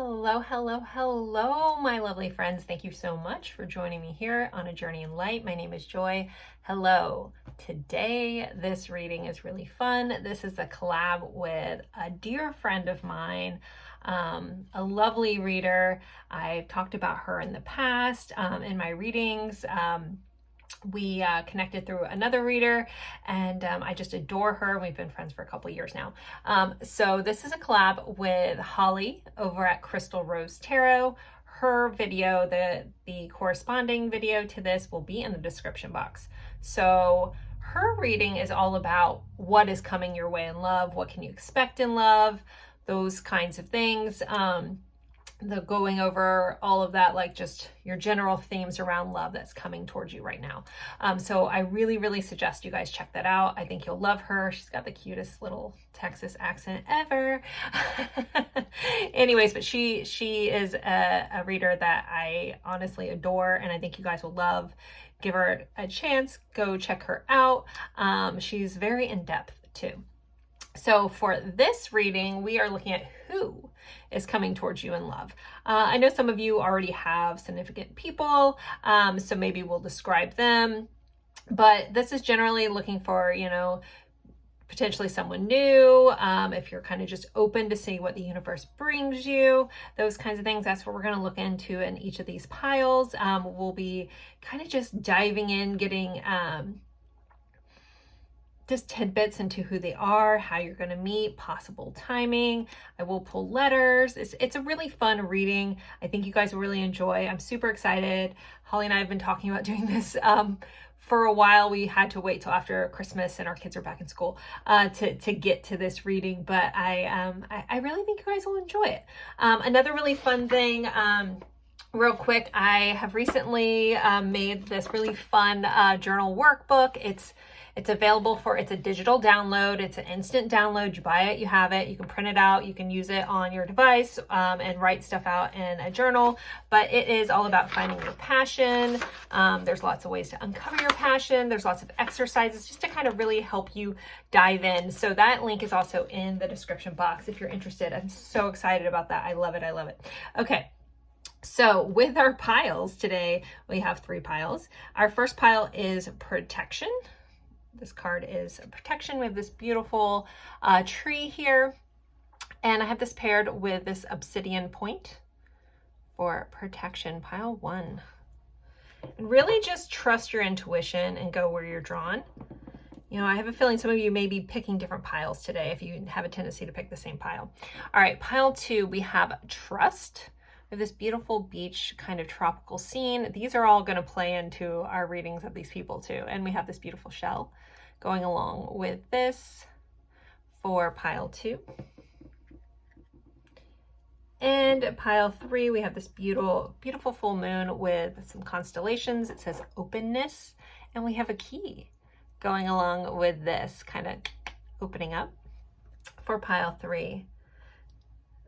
Hello, hello, hello, my lovely friends. Thank you so much for joining me here on A Journey in Light. My name is Joy. Hello. Today, this reading is really fun. This is a collab with a dear friend of mine, a lovely reader. I've talked about her in the past in my readings. We connected through another reader, and I just adore her. We've been friends for a couple years now. So this is a collab with Holly over at Crystal Rose Tarot. Her video, the corresponding video to this, will be in the description box. So her reading is all about what is coming your way in love, what can you expect in love, those kinds of things. The going over all of that, like just your general themes around love that's coming towards you right now. So I really suggest you guys check that out. I think you'll love her. She's got the cutest little Texas accent ever. Anyways, but she is a reader that I honestly adore, and I think you guys will love. Give her a chance. Go check her out. She's very in-depth too. So for this reading, we are looking at who is coming towards you in love. I know some of you already have significant people, so maybe we'll describe them. But this is generally looking for, potentially someone new. If you're kind of just open to see what the universe brings you, those kinds of things, that's what we're going to look into in each of these piles. We'll be kind of just diving in, getting just tidbits into who they are, how you're going to meet, possible timing. I will pull letters. It's a really fun reading. I think you guys will really enjoy. I'm super excited. Holly and I have been talking about doing this for a while. We had to wait till after Christmas and our kids are back in school to get to this reading, but I really think you guys will enjoy it. Another really fun thing, real quick, I have recently made this really fun journal workbook. It's available it's a digital download. It's an instant download. You buy it, you have it, you can print it out, you can use it on your device and write stuff out in a journal. But it is all about finding your passion. There's lots of ways to uncover your passion. There's lots of exercises just to kind of really help you dive in. So that link is also in the description box if you're interested. I'm so excited about that. I love it. I love it. Okay. So with our piles today, we have 3 piles. Our first pile is protection. This card is protection. We have this beautiful tree here, and I have this paired with this obsidian point for protection, pile 1. And really just trust your intuition and go where you're drawn. I have a feeling some of you may be picking different piles today if you have a tendency to pick the same pile. All right, pile 2, we have trust. We have this beautiful beach kind of tropical scene. These are all going to play into our readings of these people too. And we have this beautiful shell going along with this for pile 2. And pile 3, we have this beautiful full moon with some constellations. It says openness, and we have a key going along with this kind of opening up for pile 3.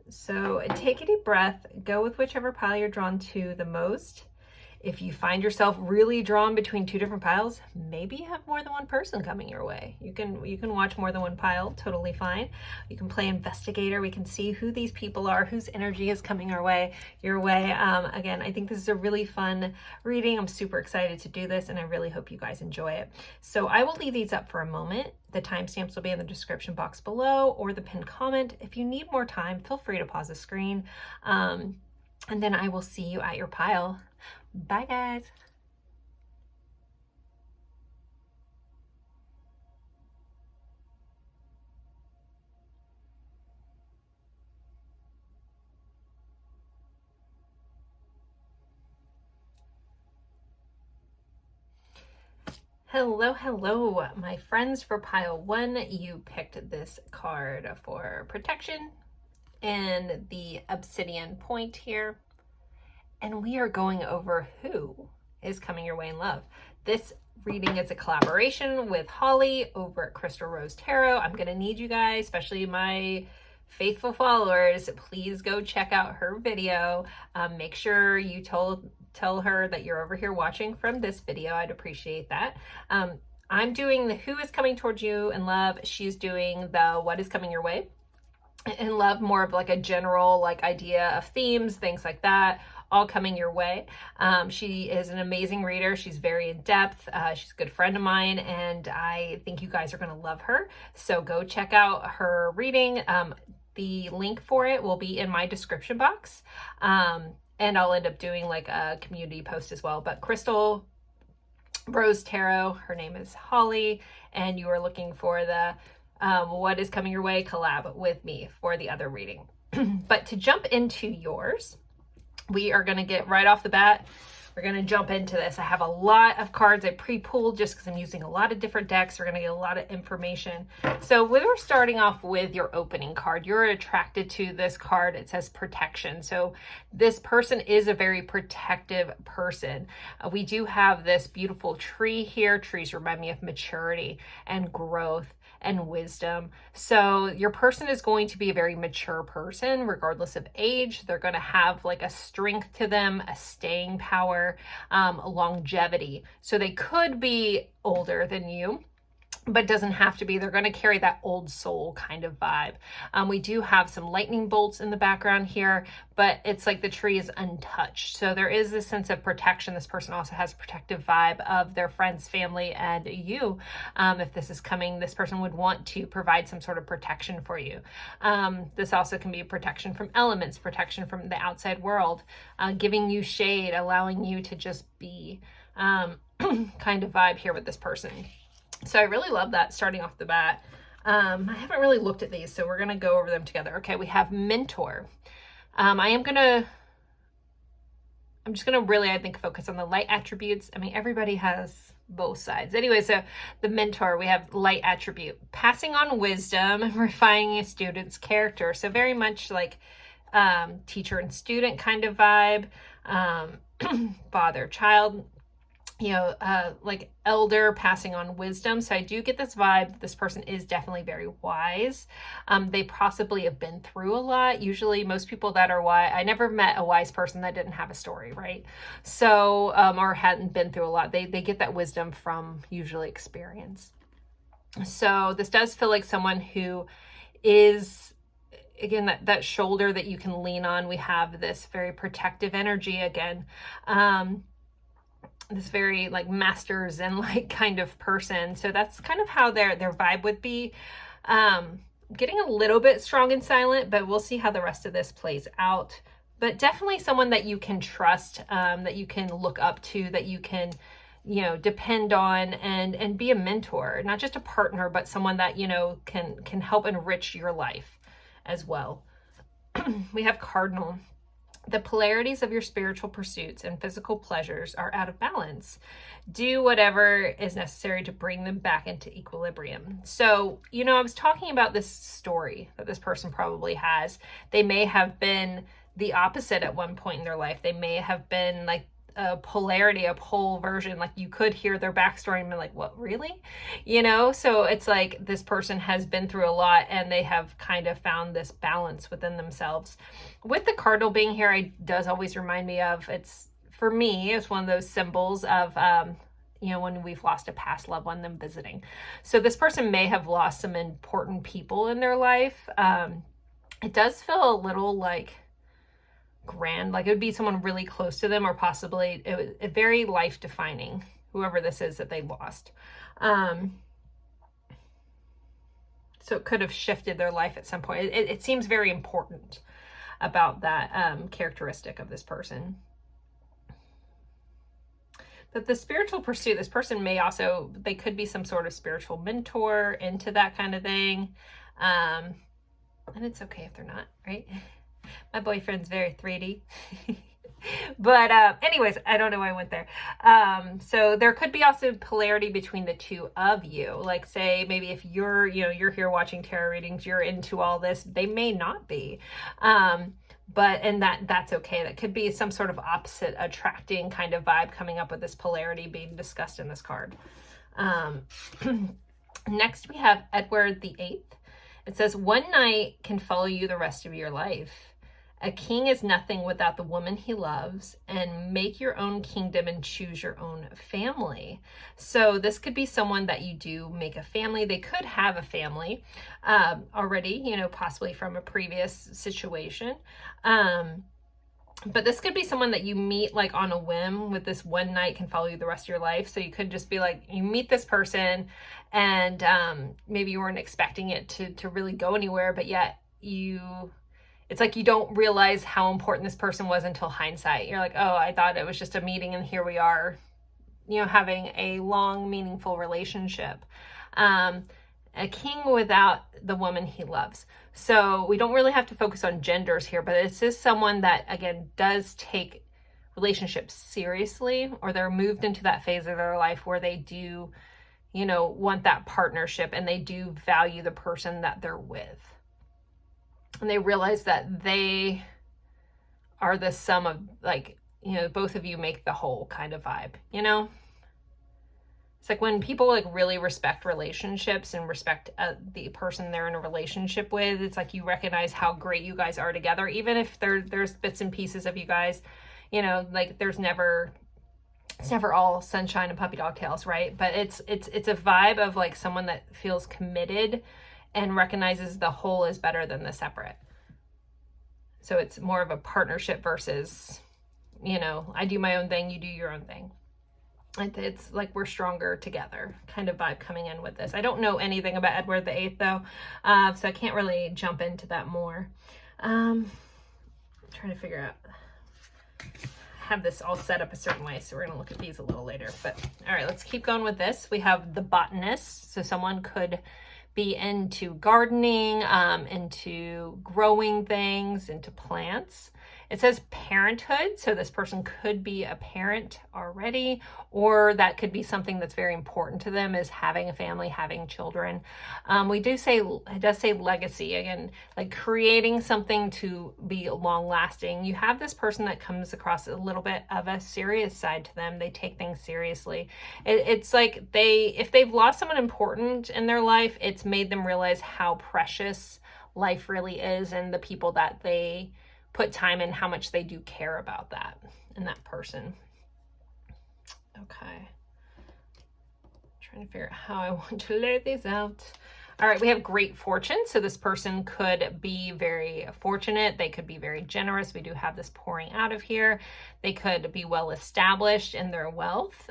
So take a deep breath, go with whichever pile you're drawn to the most. If you find yourself really drawn between 2 different piles, maybe you have more than one person coming your way. You can watch more than one pile, totally fine. You can play investigator. We can see who these people are, whose energy is coming your way. Again, I think this is a really fun reading. I'm super excited to do this, and I really hope you guys enjoy it. So I will leave these up for a moment. The timestamps will be in the description box below or the pinned comment. If you need more time, feel free to pause the screen. And then I will see you at your pile. Bye, guys. Hello, my friends. For pile 1, you picked this card for protection and the obsidian point here. And we are going over who is coming your way in love. This reading is a collaboration with Holly over at Crystal Rose Tarot. I'm going to need you guys, especially my faithful followers, please go check out her video. Make sure you tell her that you're over here watching from this video. I'd appreciate that. I'm doing the who is coming towards you in love. She's doing the what is coming your way. in love, more of like a general like idea of themes, things like that, all coming your way. She is an amazing reader. She's very in depth. She's a good friend of mine, and I think you guys are going to love her. So go check out her reading. The link for it will be in my description box. And I'll end up doing like a community post as well. But Crystal Rose Tarot, her name is Holly, and you are looking for the What is Coming Your Way collab with me for the other reading. But to jump into yours, we are going to get right off the bat. We're going to jump into this. I have a lot of cards I pre-pulled just because I'm using a lot of different decks. We're going to get a lot of information. So we're starting off with your opening card. You're attracted to this card. It says protection. So this person is a very protective person. We do have this beautiful tree here. Trees remind me of maturity and growth and wisdom. So your person is going to be a very mature person, regardless of age. They're going to have like a strength to them, a staying power, longevity. So they could be older than you, but doesn't have to be. They're going to carry that old soul kind of vibe. We do have some lightning bolts in the background here, but it's like the tree is untouched. So there is this sense of protection. This person also has a protective vibe of their friends, family, and you. If this is coming, this person would want to provide some sort of protection for you. This also can be protection from elements, protection from the outside world, giving you shade, allowing you to just be kind of vibe here with this person. So I really love that starting off the bat. I haven't really looked at these, so we're going to go over them together. Okay, we have mentor. I'm just going to really, I think, focus on the light attributes. I mean, everybody has both sides. Anyway, so the mentor, we have light attribute. Passing on wisdom and refining a student's character. So very much like teacher and student kind of vibe. Father, child, like elder passing on wisdom. So I do get this vibe. This person is definitely very wise. They possibly have been through a lot. Usually most people that are wise, I never met a wise person that didn't have a story, right? So, or hadn't been through a lot. They get that wisdom from usually experience. So this does feel like someone who is, again, that shoulder that you can lean on. We have this very protective energy again. This very like master Zen like kind of person. So that's kind of how their vibe would be. Getting a little bit strong and silent, but we'll see how the rest of this plays out. But definitely someone that you can trust, that you can look up to, that you can, depend on and be a mentor, not just a partner, but someone that, can help enrich your life as well. We have cardinal. The polarities of your spiritual pursuits and physical pleasures are out of balance. Do whatever is necessary to bring them back into equilibrium. So, I was talking about this story that this person probably has. They may have been the opposite at one point in their life. They may have been like a polarity, a pole version. Like you could hear their backstory and be like, what, really? So it's like this person has been through a lot and they have kind of found this balance within themselves. With the cardinal being here, it does always remind me of, for me, it's one of those symbols of, when we've lost a past loved one, them visiting. So this person may have lost some important people in their life. It does feel a little like grand, like it would be someone really close to them, or possibly it was a very life defining, whoever this is that they lost. So it could have shifted their life at some point. It seems very important about that characteristic of this person. But the spiritual pursuit, this person may also, they could be some sort of spiritual mentor into that kind of thing. And it's okay if they're not, right? My boyfriend's very 3D. But anyways, I don't know why I went there. So there could be also polarity between the two of you. Like say maybe if you're here watching tarot readings, you're into all this, they may not be. And that's okay. That could be some sort of opposite attracting kind of vibe coming up with this polarity being discussed in this card. Next we have Edward the VIII. It says, one night can follow you the rest of your life. A king is nothing without the woman he loves, and make your own kingdom and choose your own family. So this could be someone that you do make a family. They could have a family already, you know, possibly from a previous situation. But this could be someone that you meet like on a whim, with this one night can follow you the rest of your life. So you could just be like, you meet this person and maybe you weren't expecting it to really go anywhere, but yet it's like you don't realize how important this person was until hindsight. You're like, oh, I thought it was just a meeting and here we are, you know, having a long, meaningful relationship. A king without the woman he loves. So we don't really have to focus on genders here, but this is someone that, again, does take relationships seriously, or they're moved into that phase of their life where they do, you know, want that partnership and they do value the person that they're with. And they realize that they are the sum of, like, you know, both of you make the whole kind of vibe, you know? It's like when people like really respect relationships and respect the person they're in a relationship with, it's like you recognize how great you guys are together, even if there's bits and pieces of you guys, you know, like it's never all sunshine and puppy dog tails, right? But it's a vibe of like someone that feels committed and recognizes the whole is better than the separate. So it's more of a partnership versus, you know, I do my own thing, you do your own thing. It's like we're stronger together kind of vibe coming in with this. I don't know anything about Edward VIII though, so I can't really jump into that more. I'm trying to figure out, have this all set up a certain way, so we're going to look at these a little later. But all right, let's keep going with this. We have the botanist, so someone could be into gardening, into growing things, into plants. It says parenthood, so this person could be a parent already, or that could be something that's very important to them, is having a family, having children. It does say legacy, again, like creating something to be long lasting. You have this person that comes across a little bit of a serious side to them. They take things seriously. It's like if they've lost someone important in their life, it's made them realize how precious life really is, and the people that they put time in, how much they do care about that and that person. Okay. Trying to figure out how I want to lay these out. All right, we have great fortune. So this person could be very fortunate. They could be very generous. We do have this pouring out of here. They could be well established in their wealth.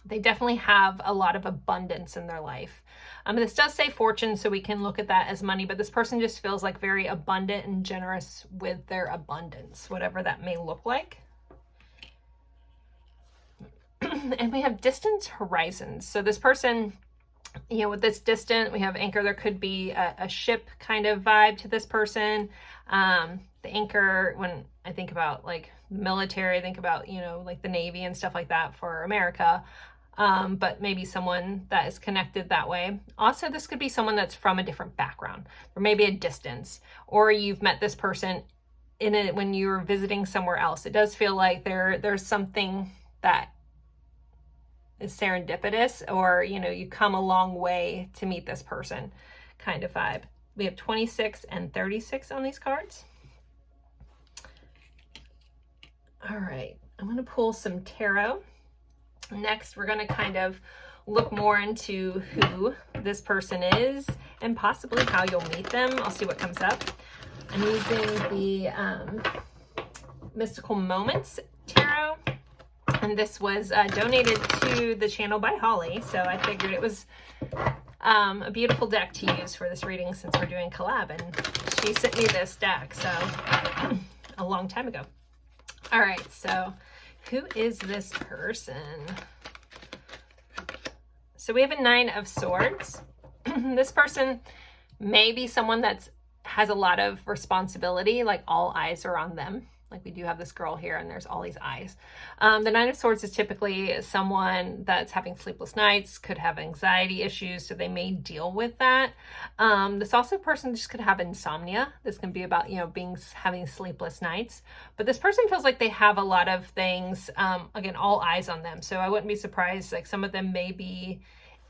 They definitely have a lot of abundance in their life. This does say fortune, so we can look at that as money, but this person just feels like very abundant and generous with their abundance, whatever that may look like. And we have distant horizons. So this person, you know, with this distant, we have anchor. There could be a ship kind of vibe to this person. The anchor, when I think about like military, I think about, you know, like the Navy and stuff like that for America. But maybe someone that is connected that way. Also, this could be someone that's from a different background, or maybe a distance, or you've met this person when you're visiting somewhere else. It does feel like there's something that is serendipitous, or, you know, you come a long way to meet this person kind of vibe. We have 26 and 36 on these cards. All right, I'm going to pull some tarot. Next, we're going to kind of look more into who this person is and possibly how you'll meet them. I'll see what comes up. I'm using the Mystical Moments Tarot, and this was donated to the channel by Holly, so I figured it was a beautiful deck to use for this reading since we're doing collab, and she sent me this deck, so a long time ago. All right, so who is this person? So we have a 9 of Swords. This person may be someone that has a lot of responsibility, like all eyes are on them. Like we do have this girl here and there's all these eyes. The 9 of Swords is typically someone that's having sleepless nights, could have anxiety issues, so they may deal with that. This also person just could have insomnia. This can be about, you know, having sleepless nights. But this person feels like they have a lot of things, again, all eyes on them. So I wouldn't be surprised, like some of them may be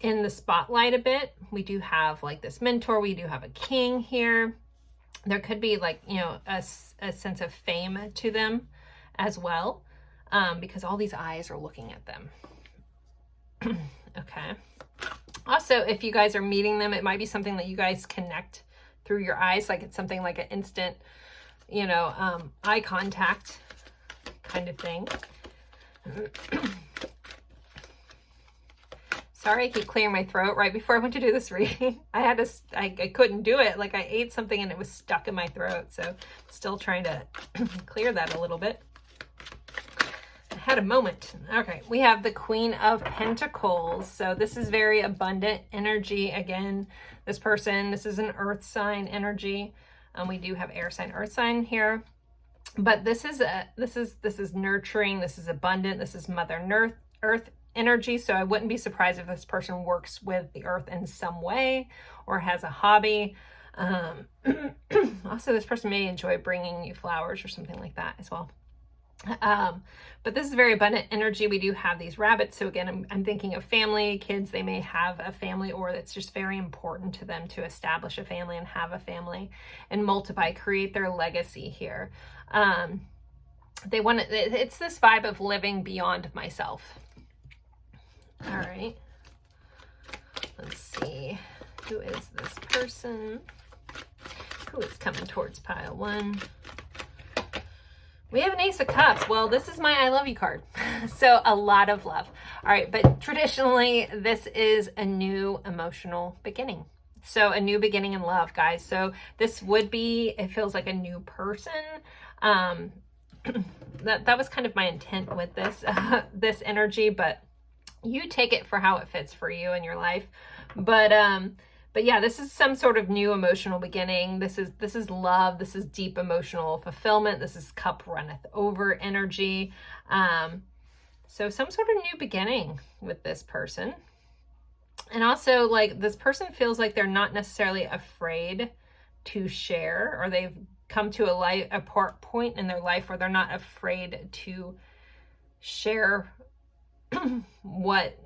in the spotlight a bit. We do have like this mentor, we do have a king here. There could be like, you know, a sense of fame to them as well, because all these eyes are looking at them. Okay. Also, if you guys are meeting them, it might be something that you guys connect through your eyes. Like it's something like an instant, you know, eye contact kind of thing. Sorry, I keep clearing my throat right before I went to do this reading. I couldn't do it. Like I ate something and it was stuck in my throat. So still trying to clear that a little bit. I had a moment. Okay, we have the Queen of Pentacles. So this is very abundant energy. Again, this person, this is an earth sign energy. We do have air sign, earth sign here. But this is nurturing, this is abundant, this is Mother Earth energy. So I wouldn't be surprised if this person works with the earth in some way or has a hobby. Also, this person may enjoy bringing you flowers or something like that as well. But this is very abundant energy. We do have these rabbits. So again, I'm thinking of family, kids. They may have a family, or it's just very important to them to establish a family and have a family and multiply, create their legacy here. They want to, it's this vibe of living beyond myself. All right. Let's see. Who is this person? Who is coming towards pile one? We have an Ace of Cups. Well, this is my I love you card. So a lot of love. All right. But traditionally, this is a new emotional beginning. So a new beginning in love, guys. So this would be, it feels like a new person. That was kind of my intent with this, this energy, but you take it for how it fits for you in your life. But yeah, this is some sort of new emotional beginning. This is love. This is deep emotional fulfillment. This is cup runneth over energy. So some sort of new beginning with this person. And also, like, this person feels like they're not necessarily afraid to share, or they've come to a point in their life where they're not afraid to share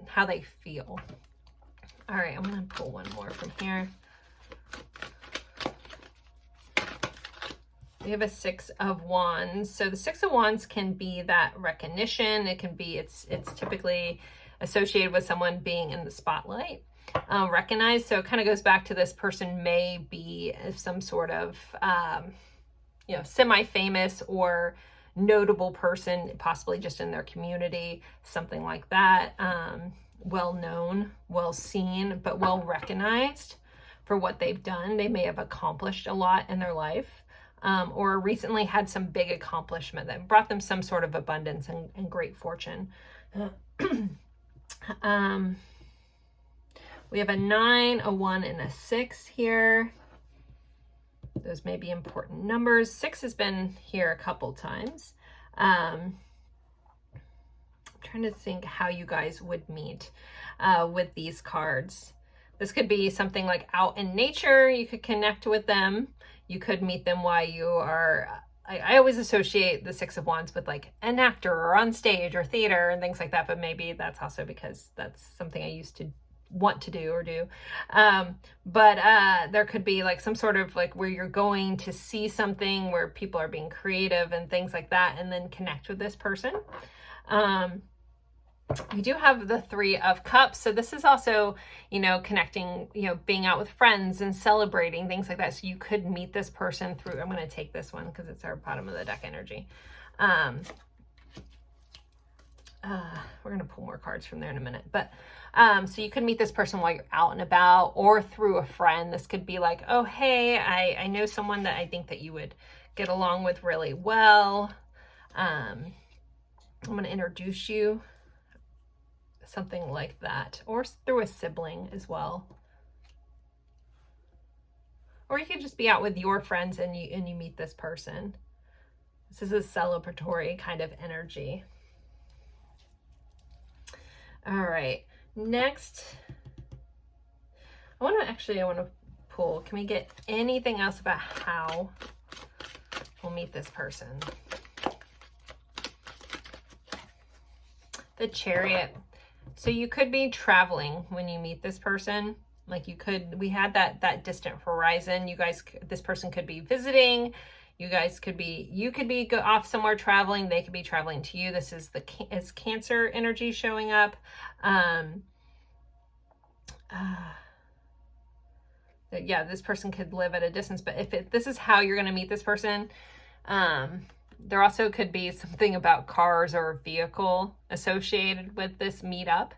how they feel. All right, I'm going to pull one more from here. We have a Six of Wands. So the Six of Wands can be that recognition. It can be, it's typically associated with someone being in the spotlight, recognized. So it kind of goes back to this person may be some sort of, you know, semi-famous or notable person, possibly just in their community, something like that. Well known, well seen, but well recognized for what they've done. They may have accomplished a lot in their life, or recently had some big accomplishment that brought them some sort of abundance and great fortune. We have a 9, a 1, and a 6 here. Those may be important numbers. 6 has been here a couple times. I'm trying to think how you guys would meet with these cards. This could be something like out in nature. You could connect with them. You could meet them while you are, I always associate the Six of Wands with like an actor or on stage or theater and things like that, but maybe that's also because that's something I used to want to do or do. But there could be like some sort of like where you're going to see something where people are being creative and things like that, and then connect with this person. We do have the 3 of Cups. So this is also, you know, connecting, you know, being out with friends and celebrating, things like that. So you could meet this person through, I'm going to take this one because it's our bottom of the deck energy. We're going to pull more cards from there in a minute. But so you could meet this person while you're out and about or through a friend. This could be like, oh, hey, I know someone that I think that you would get along with really well. I'm going to introduce you. Something like that, or through a sibling as well. Or you could just be out with your friends and you meet this person. This is a celebratory kind of energy. All right, next, I want to pull, can we get anything else about how we'll meet this person? The Chariot. So you could be traveling when you meet this person. Like we had that distant horizon. You guys, this person could be visiting. You could be off somewhere traveling. They could be traveling to you. This is is Cancer energy showing up. Yeah, this person could live at a distance, but if this is how you're going to meet this person, there also could be something about cars or vehicle associated with this meetup.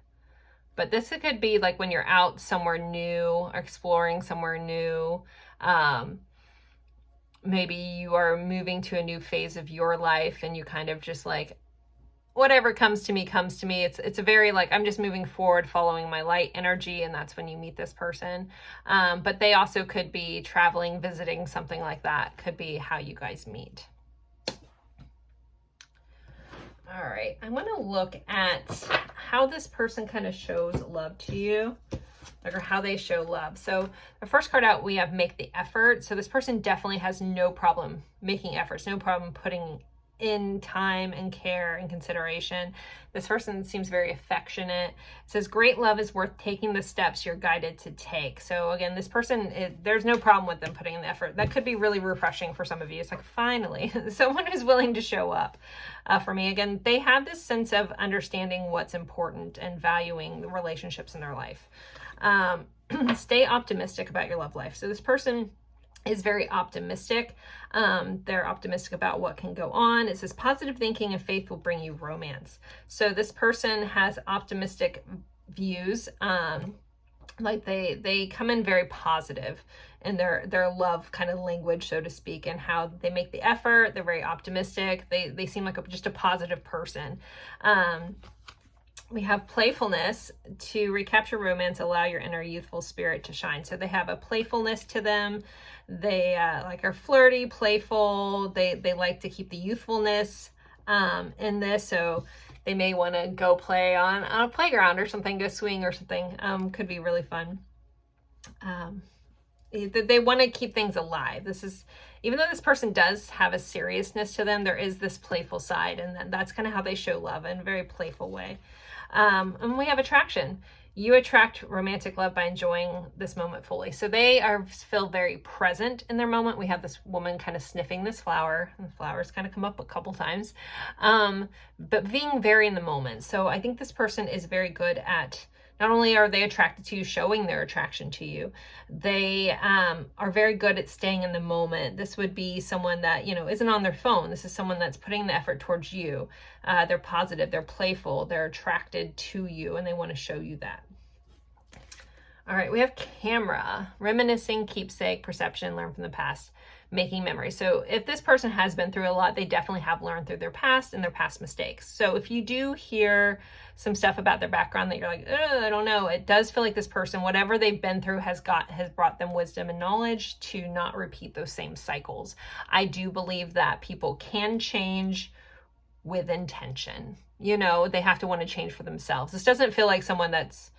But this could be like when you're out somewhere new, or exploring somewhere new. Maybe you are moving to a new phase of your life and you kind of just like, whatever comes to me, comes to me. It's a very like, I'm just moving forward, following my light energy. And that's when you meet this person. But they also could be traveling, visiting, something like that. Could be how you guys meet. All right, I want to look at how this person kind of shows love to you, or how they show love. So the first card out, we have make the effort. So this person definitely has no problem making efforts, no problem putting in time and care and consideration. This person seems very affectionate. It says, great love is worth taking the steps you're guided to take. So again, this person, there's no problem with them putting in the effort. That could be really refreshing for some of you. It's like, finally, someone who's willing to show up for me. Again, they have this sense of understanding what's important and valuing the relationships in their life. Stay optimistic about your love life. So this person is very optimistic. They're optimistic about what can go on. It says positive thinking and faith will bring you romance. So this person has optimistic views. Like they come in very positive in their love kind of language, so to speak, and how they make the effort. They're very optimistic. They seem like just a positive person. We have playfulness. To recapture romance, allow your inner youthful spirit to shine. So they have a playfulness to them. They like are flirty, playful. They like to keep the youthfulness in this. So they may want to go play on a playground or something, go swing or something. Could be really fun. They want to keep things alive. This is, even though this person does have a seriousness to them, there is this playful side, and that's kind of how they show love in a very playful way. And we have attraction. You attract romantic love by enjoying this moment fully. So they feel very present in their moment. We have this woman kind of sniffing this flower, and the flowers kind of come up a couple times, but being very in the moment. So I think this person is very good at, not only are they attracted to you, showing their attraction to you, they are very good at staying in the moment. This would be someone that, isn't on their phone. This is someone that's putting the effort towards you. They're positive, they're playful, they're attracted to you, and they want to show you that. All right, we have camera, reminiscing, keepsake, perception, learn from the past, making memories. So if this person has been through a lot, they definitely have learned through their past and their past mistakes. So if you do hear some stuff about their background that you're like, I don't know, it does feel like this person, whatever they've been through has brought them wisdom and knowledge to not repeat those same cycles. I do believe that people can change with intention. They have to want to change for themselves. This doesn't feel like someone that's,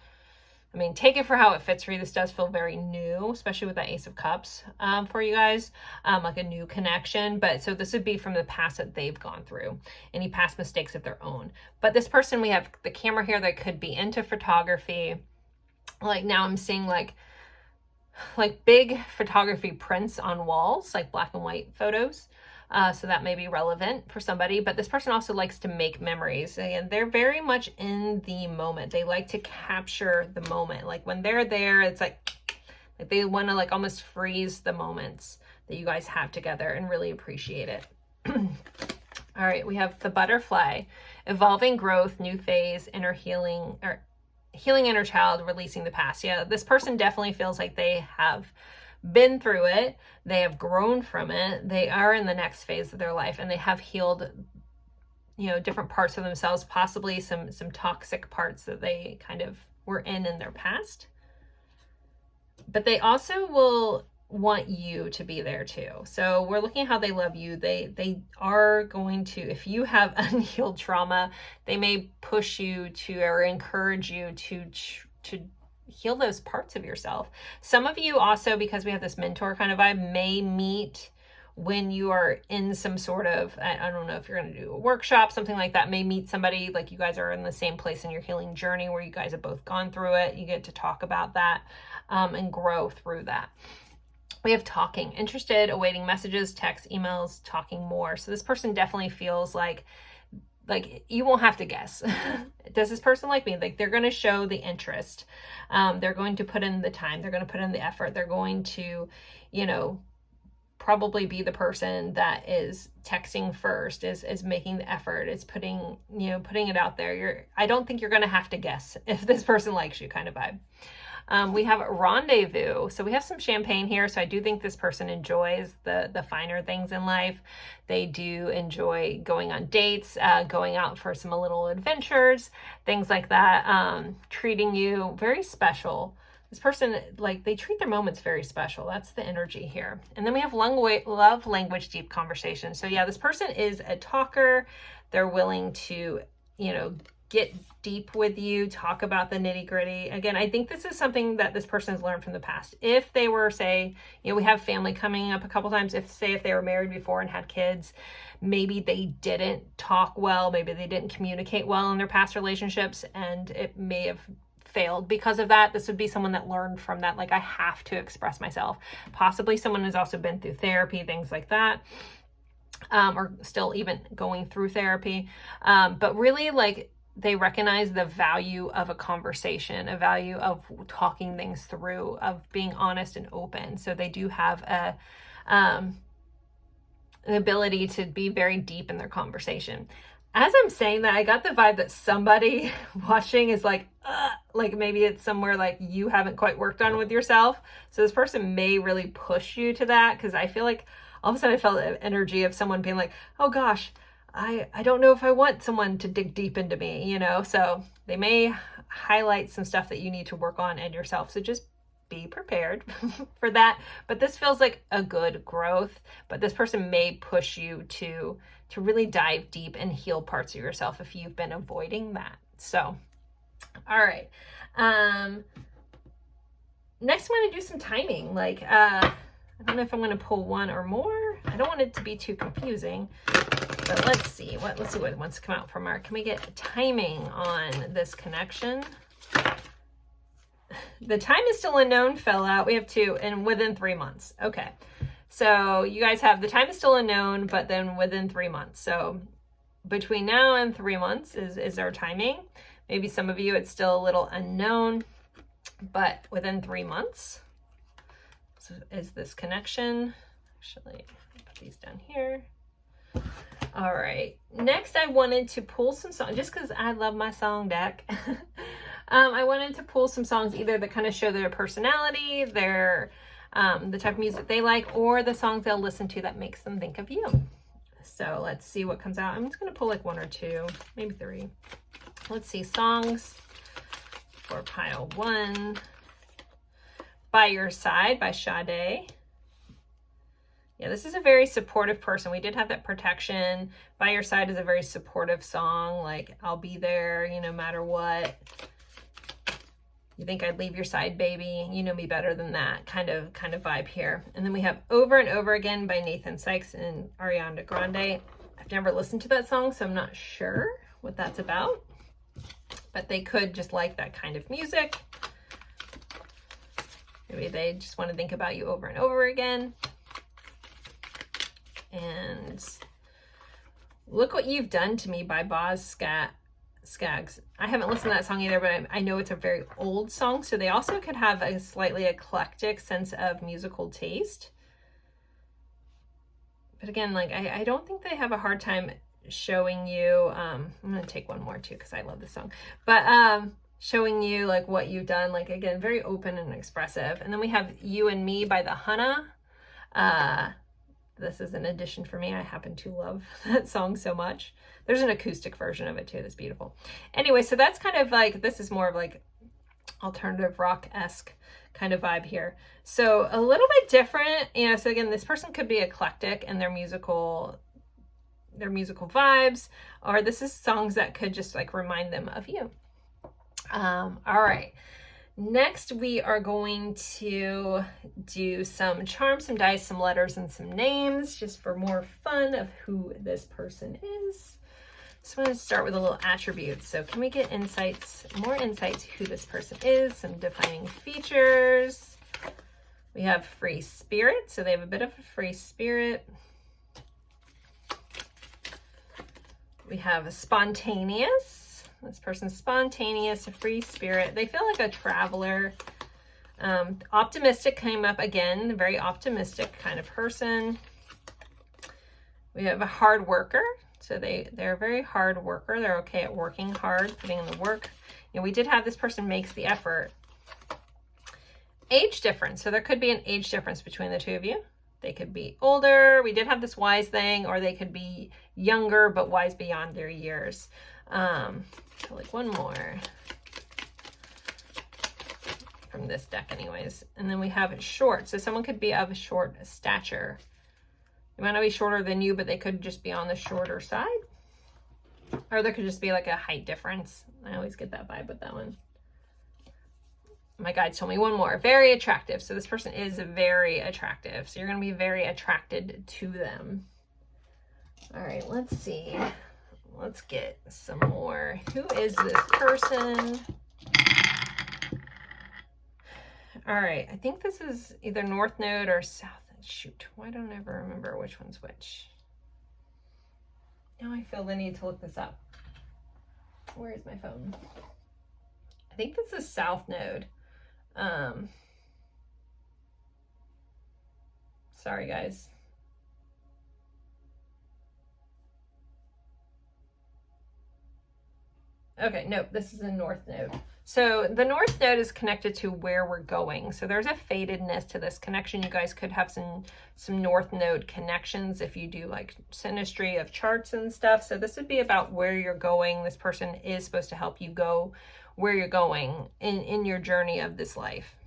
take it for how it fits for you. This does feel very new, especially with that Ace of Cups for you guys, like a new connection. But so this would be from the past that they've gone through, any past mistakes of their own. But this person, we have the camera here that could be into photography. Like now I'm seeing like big photography prints on walls, like black and white photos. So that may be relevant for somebody, but this person also likes to make memories, and they're very much in the moment. They like to capture the moment. Like when they're there, it's like they want to like almost freeze the moments that you guys have together and really appreciate it. All right, we have the butterfly, evolving growth, new phase, inner healing, or healing inner child, releasing the past. Yeah, this person definitely feels like they have been through it, they have grown from it, they are in the next phase of their life, and they have healed different parts of themselves, possibly some toxic parts that they kind of were in their past. But they also will want you to be there too. So we're looking at how they love you. They are going to, if you have unhealed trauma, they may push you to, or encourage you to heal those parts of yourself. Some of you also, because we have this mentor kind of vibe, may meet when you are in some sort of, I don't know if you're going to do a workshop, something like that, may meet somebody, like you guys are in the same place in your healing journey where you guys have both gone through it. You get to talk about that and grow through that. We have talking, interested, awaiting messages, texts, emails, talking more. So this person definitely feels like you won't have to guess. Does this person like me? Like, they're going to show the interest. They're going to put in the time. They're going to put in the effort. They're going to, you know, probably be the person that is texting first, is making the effort, is putting it out there. I don't think you're going to have to guess if this person likes you, kind of vibe. We have rendezvous. So we have some champagne here. So I do think this person enjoys the finer things in life. They do enjoy going on dates, going out for some little adventures, things like that. Treating you very special. This person, like, they treat their moments very special. That's the energy here. And then we have love language, deep conversation. So yeah, this person is a talker. They're willing to, you know, get deep with you, talk about the nitty gritty. Again, I think this is something that this person has learned from the past. If they were, say, you know, we have family coming up a couple times. If they were married before and had kids, maybe they didn't talk well, maybe they didn't communicate well in their past relationships, and it may have failed because of that. This would be someone that learned from that, like, I have to express myself. Possibly someone who's also been through therapy, things like that, or still even going through therapy. But really, like, they recognize the value of a conversation, a value of talking things through, of being honest and open. So they do have an ability to be very deep in their conversation. As I'm saying that, I got the vibe that somebody watching is like maybe it's somewhere like you haven't quite worked on with yourself. So this person may really push you to that, because I feel like all of a sudden I felt the energy of someone being like, oh gosh, I don't know if I want someone to dig deep into me, you know? So they may highlight some stuff that you need to work on in yourself. So just be prepared for that. But this feels like a good growth, but this person may push you to really dive deep and heal parts of yourself if you've been avoiding that. So, all right. Next, I'm going to do some timing. Like, I don't know if I'm going to pull one or more. I don't want it to be too confusing. But let's see what wants to come out from our, can we get timing on this connection? The time is still unknown fell out. We have 2 and within 3 months. Okay. So you guys have the time is still unknown, but then within 3 months. So between now and 3 months is our timing. Maybe some of you, it's still a little unknown, but within 3 months is this connection. Actually, put these down here. All right, next I wanted to pull some songs, just because I love my song deck. I wanted to pull some songs either that kind of show their personality, their the type of music they like, or the songs they'll listen to that makes them think of you. So let's see what comes out. I'm just going to pull like 1 or 2, maybe 3. Let's see, songs for pile 1. By Your Side by Sade. Yeah, this is a very supportive person. We did have that protection. By Your Side is a very supportive song. Like, I'll be there, you know, no matter what. You think I'd leave your side, baby? You know me better than that kind of vibe here. And then we have Over and Over Again by Nathan Sykes and Ariana Grande. I've never listened to that song, so I'm not sure what that's about. But they could just like that kind of music. Maybe they just want to think about you over and over again. And Look What You've Done to Me by Boz Scaggs. I haven't listened to that song either, but I know it's a very old song. So they also could have a slightly eclectic sense of musical taste. But again, like, I don't think they have a hard time showing you, I'm going to take one more too, because I love this song. But showing you like what you've done, like, again, very open and expressive. And then we have You and Me by the Hunna. This is an addition for me. I happen to love that song so much. There's an acoustic version of it too that's beautiful. Anyway, so that's kind of like, this is more of like alternative rock-esque kind of vibe here. So a little bit different, you know. So again, this person could be eclectic in their musical vibes, or this is songs that could just like remind them of you. All right. Next, we are going to do some charms, some dice, some letters, and some names, just for more fun of who this person is. So I'm going to start with a little attributes. So can we get insights, more insights who this person is, some defining features. We have free spirit, so they have a bit of a free spirit. We have a spontaneous. This person's spontaneous, a free spirit. They feel like a traveler. Optimistic came up again, a very optimistic kind of person. We have a hard worker. So they're a very hard worker. They're okay at working hard, putting in the work. You know, we did have this person makes the effort. Age difference. So there could be an age difference between the two of you. They could be older. We did have this wise thing, or they could be younger, but wise beyond their years. So like one more from this deck anyways. And then we have it short. So someone could be of a short stature. They might not be shorter than you, but they could just be on the shorter side. Or there could just be like a height difference. I always get that vibe with that one. My guides told me one more. Very attractive. So this person is very attractive. So you're going to be very attracted to them. All right, let's see. Let's get some more. Who is this person? All right, I think this is either North Node or South. Shoot, why don't I ever remember which one's which? Now I feel the need to look this up. Where is my phone? I think this is South Node. Sorry, guys. Okay, nope, this is a North Node. So the North Node is connected to where we're going. So there's a fadedness to this connection. You guys could have some North Node connections if you do like synastry of charts and stuff. So this would be about where you're going. This person is supposed to help you go where you're going in your journey of this life.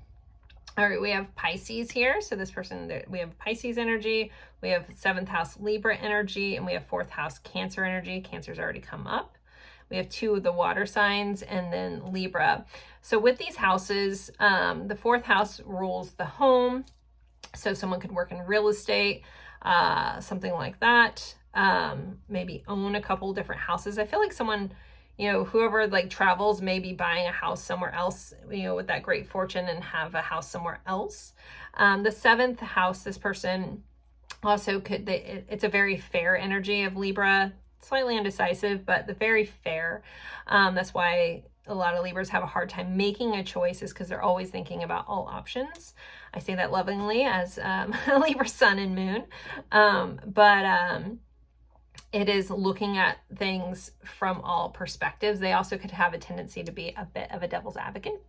All right, we have Pisces here. So this person, we have Pisces energy, we have 7th house Libra energy, and we have 4th house Cancer energy. Cancer's already come up. We have 2 of the water signs and then Libra. So with these houses, the 4th house rules the home. So someone could work in real estate, something like that. Maybe own a couple different houses. I feel like someone, you know, whoever like travels may be buying a house somewhere else, you know, with that great fortune and have a house somewhere else. The 7th house, this person also could, it's a very fair energy of Libra. Slightly indecisive, but the very fair. That's why a lot of Libras have a hard time making a choice, is because they're always thinking about all options. I say that lovingly as a Libra sun and moon. It is looking at things from all perspectives. They also could have a tendency to be a bit of a devil's advocate.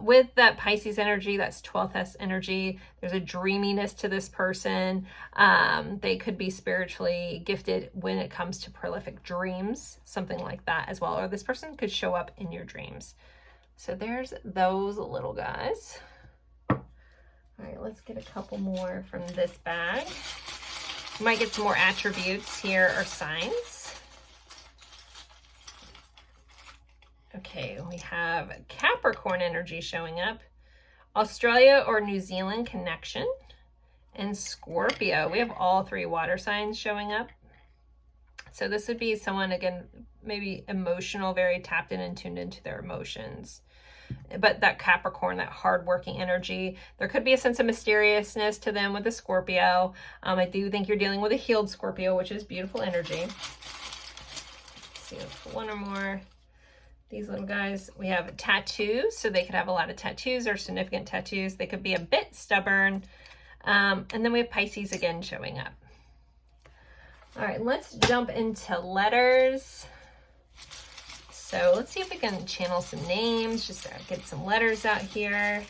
With that Pisces energy, that's 12th house energy, there's a dreaminess to this person. They could be spiritually gifted when it comes to prolific dreams, something like that as well. Or this person could show up in your dreams. So there's those little guys. All right, let's get a couple more from this bag. You might get some more attributes here or signs. Okay, we have Capricorn energy showing up, Australia or New Zealand connection, and Scorpio. We have all 3 water signs showing up. So this would be someone, again, maybe emotional, very tapped in and tuned into their emotions. But that Capricorn, that hardworking energy, there could be a sense of mysteriousness to them with the Scorpio. I do think you're dealing with a healed Scorpio, which is beautiful energy. Let's see, let's put one or more. These little guys, we have tattoos, so they could have a lot of tattoos or significant tattoos. They could be a bit stubborn. And then we have Pisces again showing up. All right, let's jump into letters. So let's see if we can channel some names, just to get some letters out here.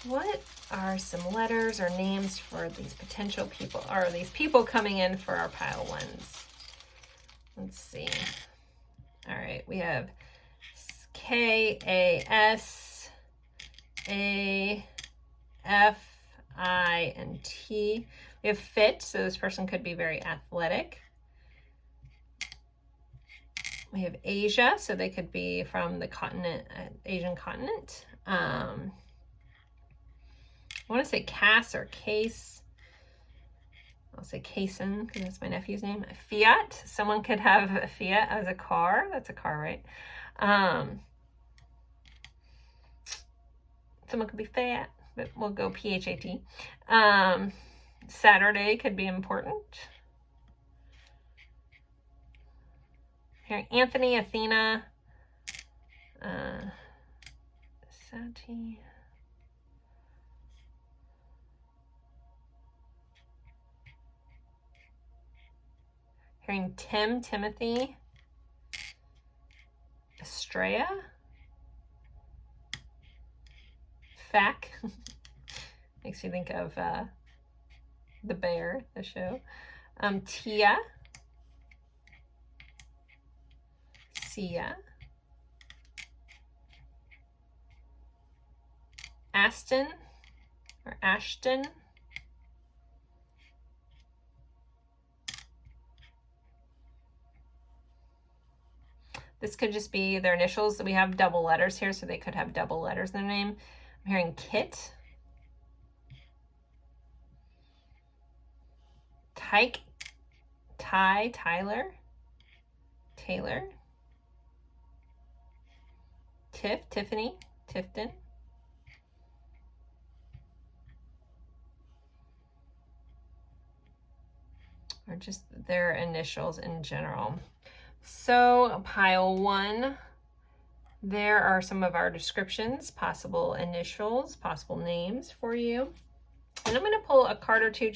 What are some letters or names for these potential people, or these people coming in for our pile ones? Let's see. All right, we have K-A-S, A-F-I-N-T. We have fit, so this person could be very athletic. We have Asia, so they could be from the continent, Asian continent. I want to say Cass or Case. I'll say Cason because that's my nephew's name. Fiat. Someone could have a Fiat as a car. That's a car, right? Someone could be fat, but we'll go P-H-A-T. Saturday could be important. Here, Anthony, Athena, Sati. Hearing Tim, Timothy, Estrella, Fack. Makes you think of the bear, the show. Tia, Sia, Aston or Ashton, this could just be their initials. We have double letters here, so they could have double letters in their name. I'm hearing Kit, Tyke, Ty, Tyler, Taylor, Tiff, Tiffany, Tifton, or just their initials in general. So pile 1, there are some of our descriptions, possible initials, possible names for you. And I'm going to pull a card or two,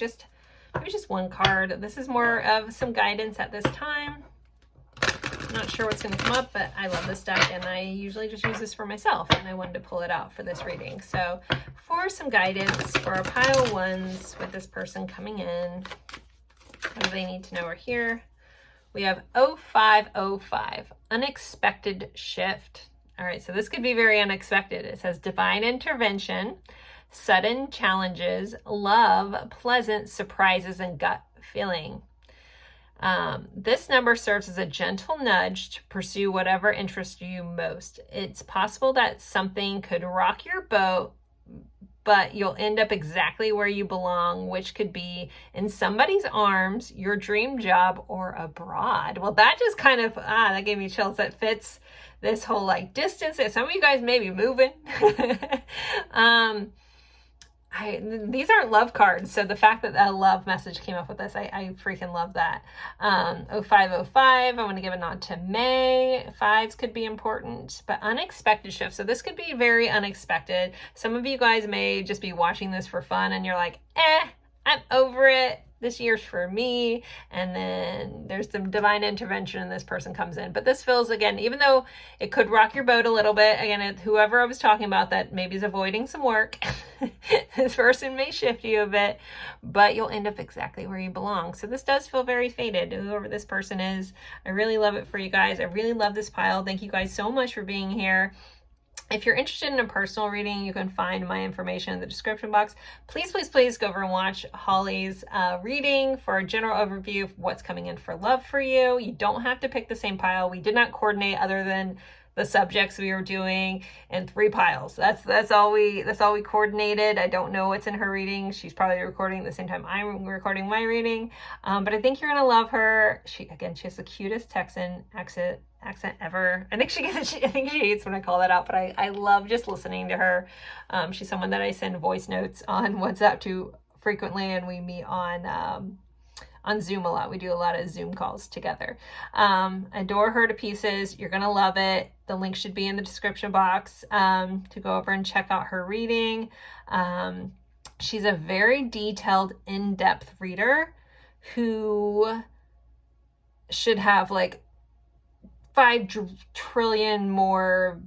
maybe just one card. This is more of some guidance at this time. I'm not sure what's going to come up, but I love this deck and I usually just use this for myself, and I wanted to pull it out for this reading. So for some guidance for our pile 1s with this person coming in, what do they need to know? We're here. We have 0505, unexpected shift. All right, so this could be very unexpected. It says divine intervention, sudden challenges, love, pleasant surprises, and gut feeling. This number serves as a gentle nudge to pursue whatever interests you most. It's possible that something could rock your boat, but you'll end up exactly where you belong, which could be in somebody's arms, your dream job, or abroad. Well, that just kind of, that gave me chills. That fits this whole like distance. Some of you guys may be moving. These aren't love cards, so the fact that a love message came up with this, I freaking love that. 0505, I want to give a nod to May. 5s could be important, but unexpected shift. So this could be very unexpected. Some of you guys may just be watching this for fun and you're like, I'm over it. This year's for me. And then there's some divine intervention and this person comes in. But this feels, again, even though it could rock your boat a little bit, again, whoever I was talking about that maybe is avoiding some work, this person may shift you a bit, but you'll end up exactly where you belong. So this does feel very fated, whoever this person is. I really love it for you guys. I really love this pile. Thank you guys so much for being here. If you're interested in a personal reading, you can find my information in the description box. Please, please, please go over and watch Holly's reading for a general overview of what's coming in for love for you. You don't have to pick the same pile. We did not coordinate other than the subjects we were doing in 3 piles. That's all we coordinated. I don't know what's in her reading. She's probably recording at the same time I'm recording my reading. But I think you're gonna love her. She has the cutest Texan accent ever. I think she hates when I call that out, but I love just listening to her. She's someone that I send voice notes on WhatsApp to frequently, and we meet on Zoom a lot. We do a lot of Zoom calls together. Adore her to pieces. You're gonna love it. The link should be in the description box to go over and check out her reading. She's a very detailed, in-depth reader who should have like 5 trillion more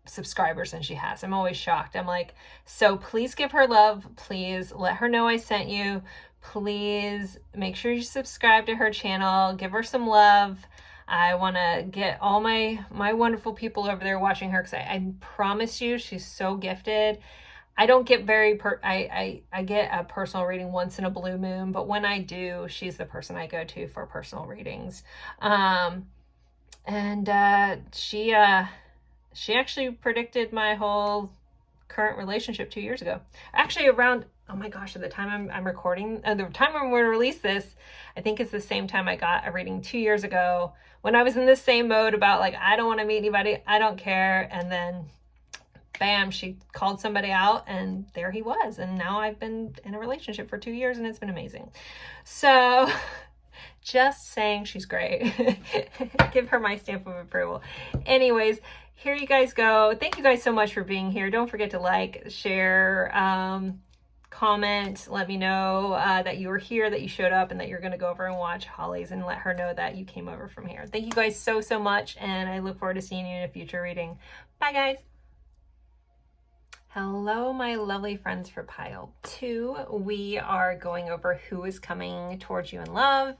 subscribers than she has. I'm always shocked. I'm like, so please give her love. Please let her know I sent you. Please make sure you subscribe to her channel. Give her some love. I want to get all my wonderful people over there watching her, because I promise you she's so gifted. I don't get I get a personal reading once in a blue moon, but when I do, she's the person I go to for personal readings. She actually predicted my whole current relationship 2 years ago. Actually around, oh my gosh, at the time I'm recording, the time I'm going to release this, I think it's the same time I got a reading 2 years ago when I was in this same mode about like, I don't want to meet anybody, I don't care. And then bam, she called somebody out and there he was. And now I've been in a relationship for 2 years and it's been amazing. So just saying she's great. Give her my stamp of approval. Anyways, here you guys go. Thank you guys so much for being here. Don't forget to like, share, comment, let me know that you were here, that you showed up, and that you're going to go over and watch Holly's and let her know that you came over from here. Thank you guys so, so much, and I look forward to seeing you in a future reading. Bye, guys. Hello, my lovely friends for pile 2. We are going over who is coming towards you in love,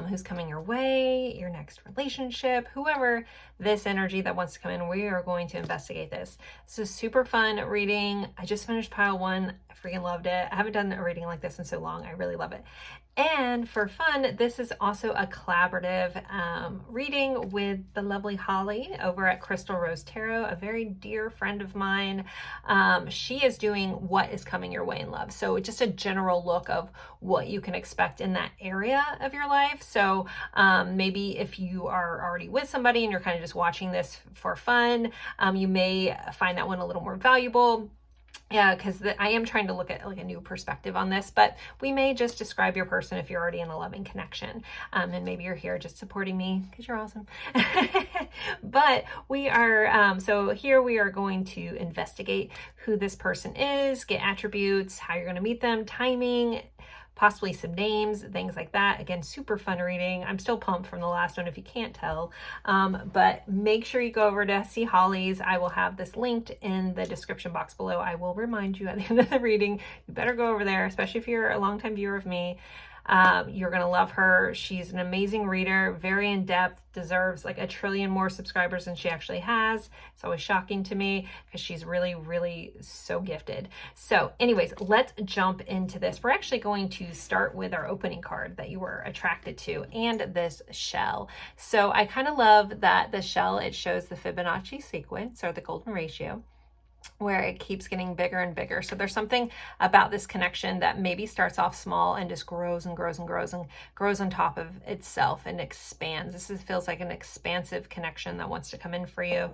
who's coming your way, your next relationship, whoever this energy that wants to come in. We are going to investigate this. This is super fun reading. I just finished pile 1. I freaking loved it. I haven't done a reading like this in so long. I really love it. And for fun, this is also a collaborative reading with the lovely Holly over at Crystal Rose Tarot, a very dear friend of mine. She is doing what is coming your way in love. So just a general look of what you can expect in that area of your life. So maybe if you are already with somebody and you're kind of just watching this for fun, you may find that one a little more valuable. Yeah, because I am trying to look at like a new perspective on this, but we may just describe your person if you're already in a loving connection. And maybe you're here just supporting me because you're awesome. But we are, so here we are going to investigate who this person is, get attributes, how you're going to meet them, timing, possibly some names, things like that. Again, super fun reading. I'm still pumped from the last one if you can't tell. But make sure you go over to see Holly's. I will have this linked in the description box below. I will remind you at the end of the reading, you better go over there, especially if you're a longtime viewer of me. You're going to love her. She's an amazing reader, very in-depth, deserves like 1 trillion more subscribers than she actually has. It's always shocking to me because she's really, really so gifted. So anyways, let's jump into this. We're actually going to start with our opening card that you were attracted to and this shell. So I kind of love that the shell, it shows the Fibonacci sequence or the golden ratio, where it keeps getting bigger and bigger. So there's something about this connection that maybe starts off small and just grows and grows and grows and grows on top of itself and expands. Feels like an expansive connection that wants to come in for you.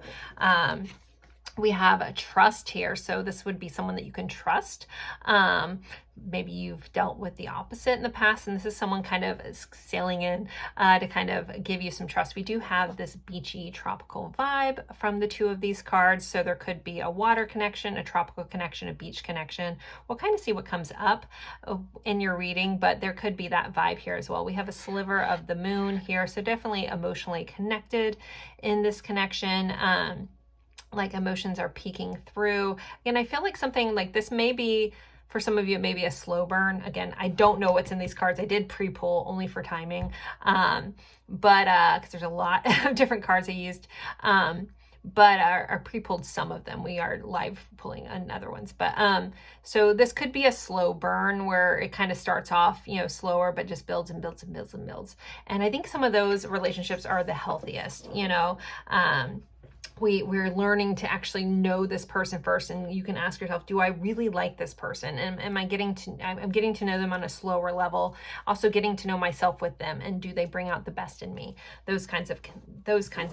We have a trust here. So this would be someone that you can trust. Maybe you've dealt with the opposite in the past, and this is someone kind of sailing in to kind of give you some trust. We do have this beachy tropical vibe from the 2 of these cards. So there could be a water connection, a tropical connection, a beach connection. We'll kind of see what comes up in your reading, but there could be that vibe here as well. We have a sliver of the moon here. So definitely emotionally connected in this connection. Like emotions are peeking through. And I feel like something like this may be, for some of you, it may be a slow burn. Again, I don't know what's in these cards. I did pre-pull only for timing. But because there's a lot of different cards I used. But I pre-pulled some of them. We are live pulling other ones. But so this could be a slow burn where it kind of starts off, you know, slower, but just builds and builds and builds and builds. And I think some of those relationships are the healthiest, you know. We're learning to actually know this person first, and you can ask yourself, do I really like this person? And I'm getting to know them on a slower level, also getting to know myself with them, and do they bring out the best in me? Those kinds of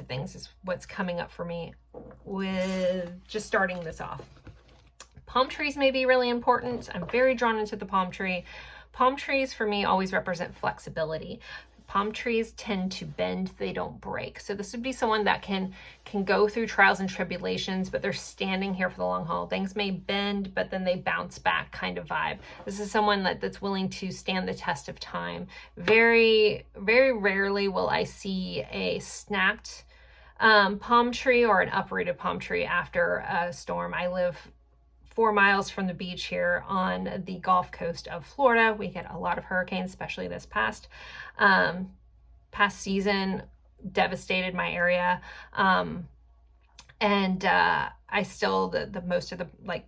things is what's coming up for me with just starting this off. Palm trees may be really important. I'm very drawn into the palm tree. Palm trees for me always represent flexibility. Palm trees tend to bend, they don't break. So this would be someone that can go through trials and tribulations, but they're standing here for the long haul. Things may bend, but then they bounce back kind of vibe. This is someone that's willing to stand the test of time. Very, very rarely will I see a snapped palm tree or an uprooted palm tree after a storm. I live 4 miles from the beach here on the Gulf Coast of Florida. We get a lot of hurricanes, especially this past season, devastated my area. I still, the most of the, like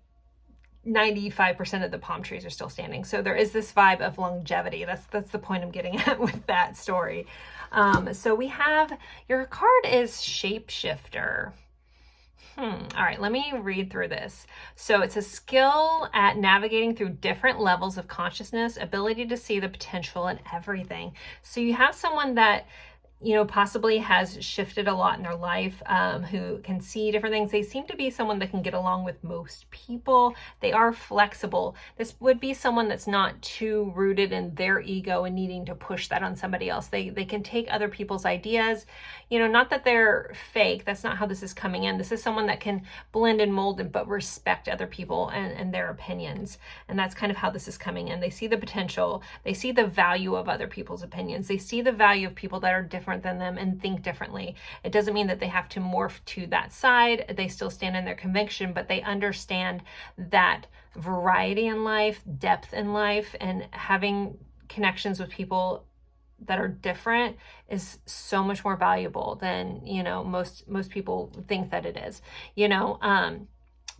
95% of the palm trees are still standing. So there is this vibe of longevity. That's the point I'm getting at with that story. So we have, your card is Shapeshifter. All right, let me read through this. So it's a skill at navigating through different levels of consciousness, ability to see the potential in everything. So you have someone that, you know, possibly has shifted a lot in their life, who can see different things. They seem to be someone that can get along with most people. They are flexible. This would be someone that's not too rooted in their ego and needing to push that on somebody else. They can take other people's ideas, you know, not that they're fake. That's not how this is coming in. This is someone that can blend and mold and but respect other people and their opinions. And that's kind of how this is coming in. They see the potential. They see the value of other people's opinions. They see the value of people that are different than them and think differently. It doesn't mean that they have to morph to that side. They still stand in their conviction, but they understand that variety in life, depth in life, and having connections with people that are different is so much more valuable than, you know, most people think that it is, you know.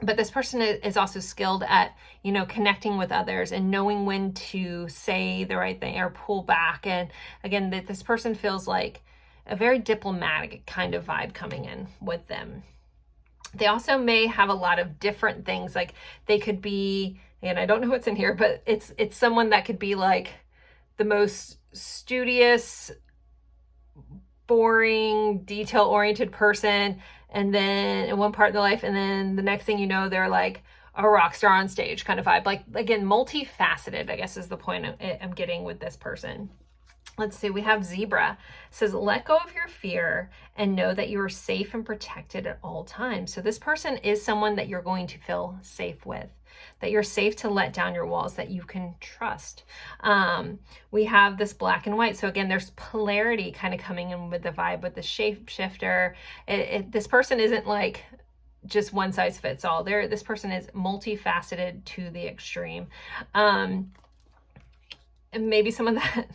But this person is also skilled at, you know, connecting with others and knowing when to say the right thing or pull back. And again, this person feels like a very diplomatic kind of vibe coming in with them. They also may have a lot of different things. Like they could be, and I don't know what's in here, but it's someone that could be like the most studious, boring, detail-oriented person, and then in one part of their life, and then the next thing you know, they're like a rock star on stage kind of vibe. Like, again, multifaceted, I guess is the point I'm getting with this person. Let's see, we have Zebra. It says, let go of your fear and know that you are safe and protected at all times. So this person is someone that you're going to feel safe with, that you're safe to let down your walls, that you can trust. We have this black and white. So again, there's polarity kind of coming in with the vibe, with the shapeshifter. This person isn't like just one size fits all. This person is multifaceted to the extreme. And maybe some of that,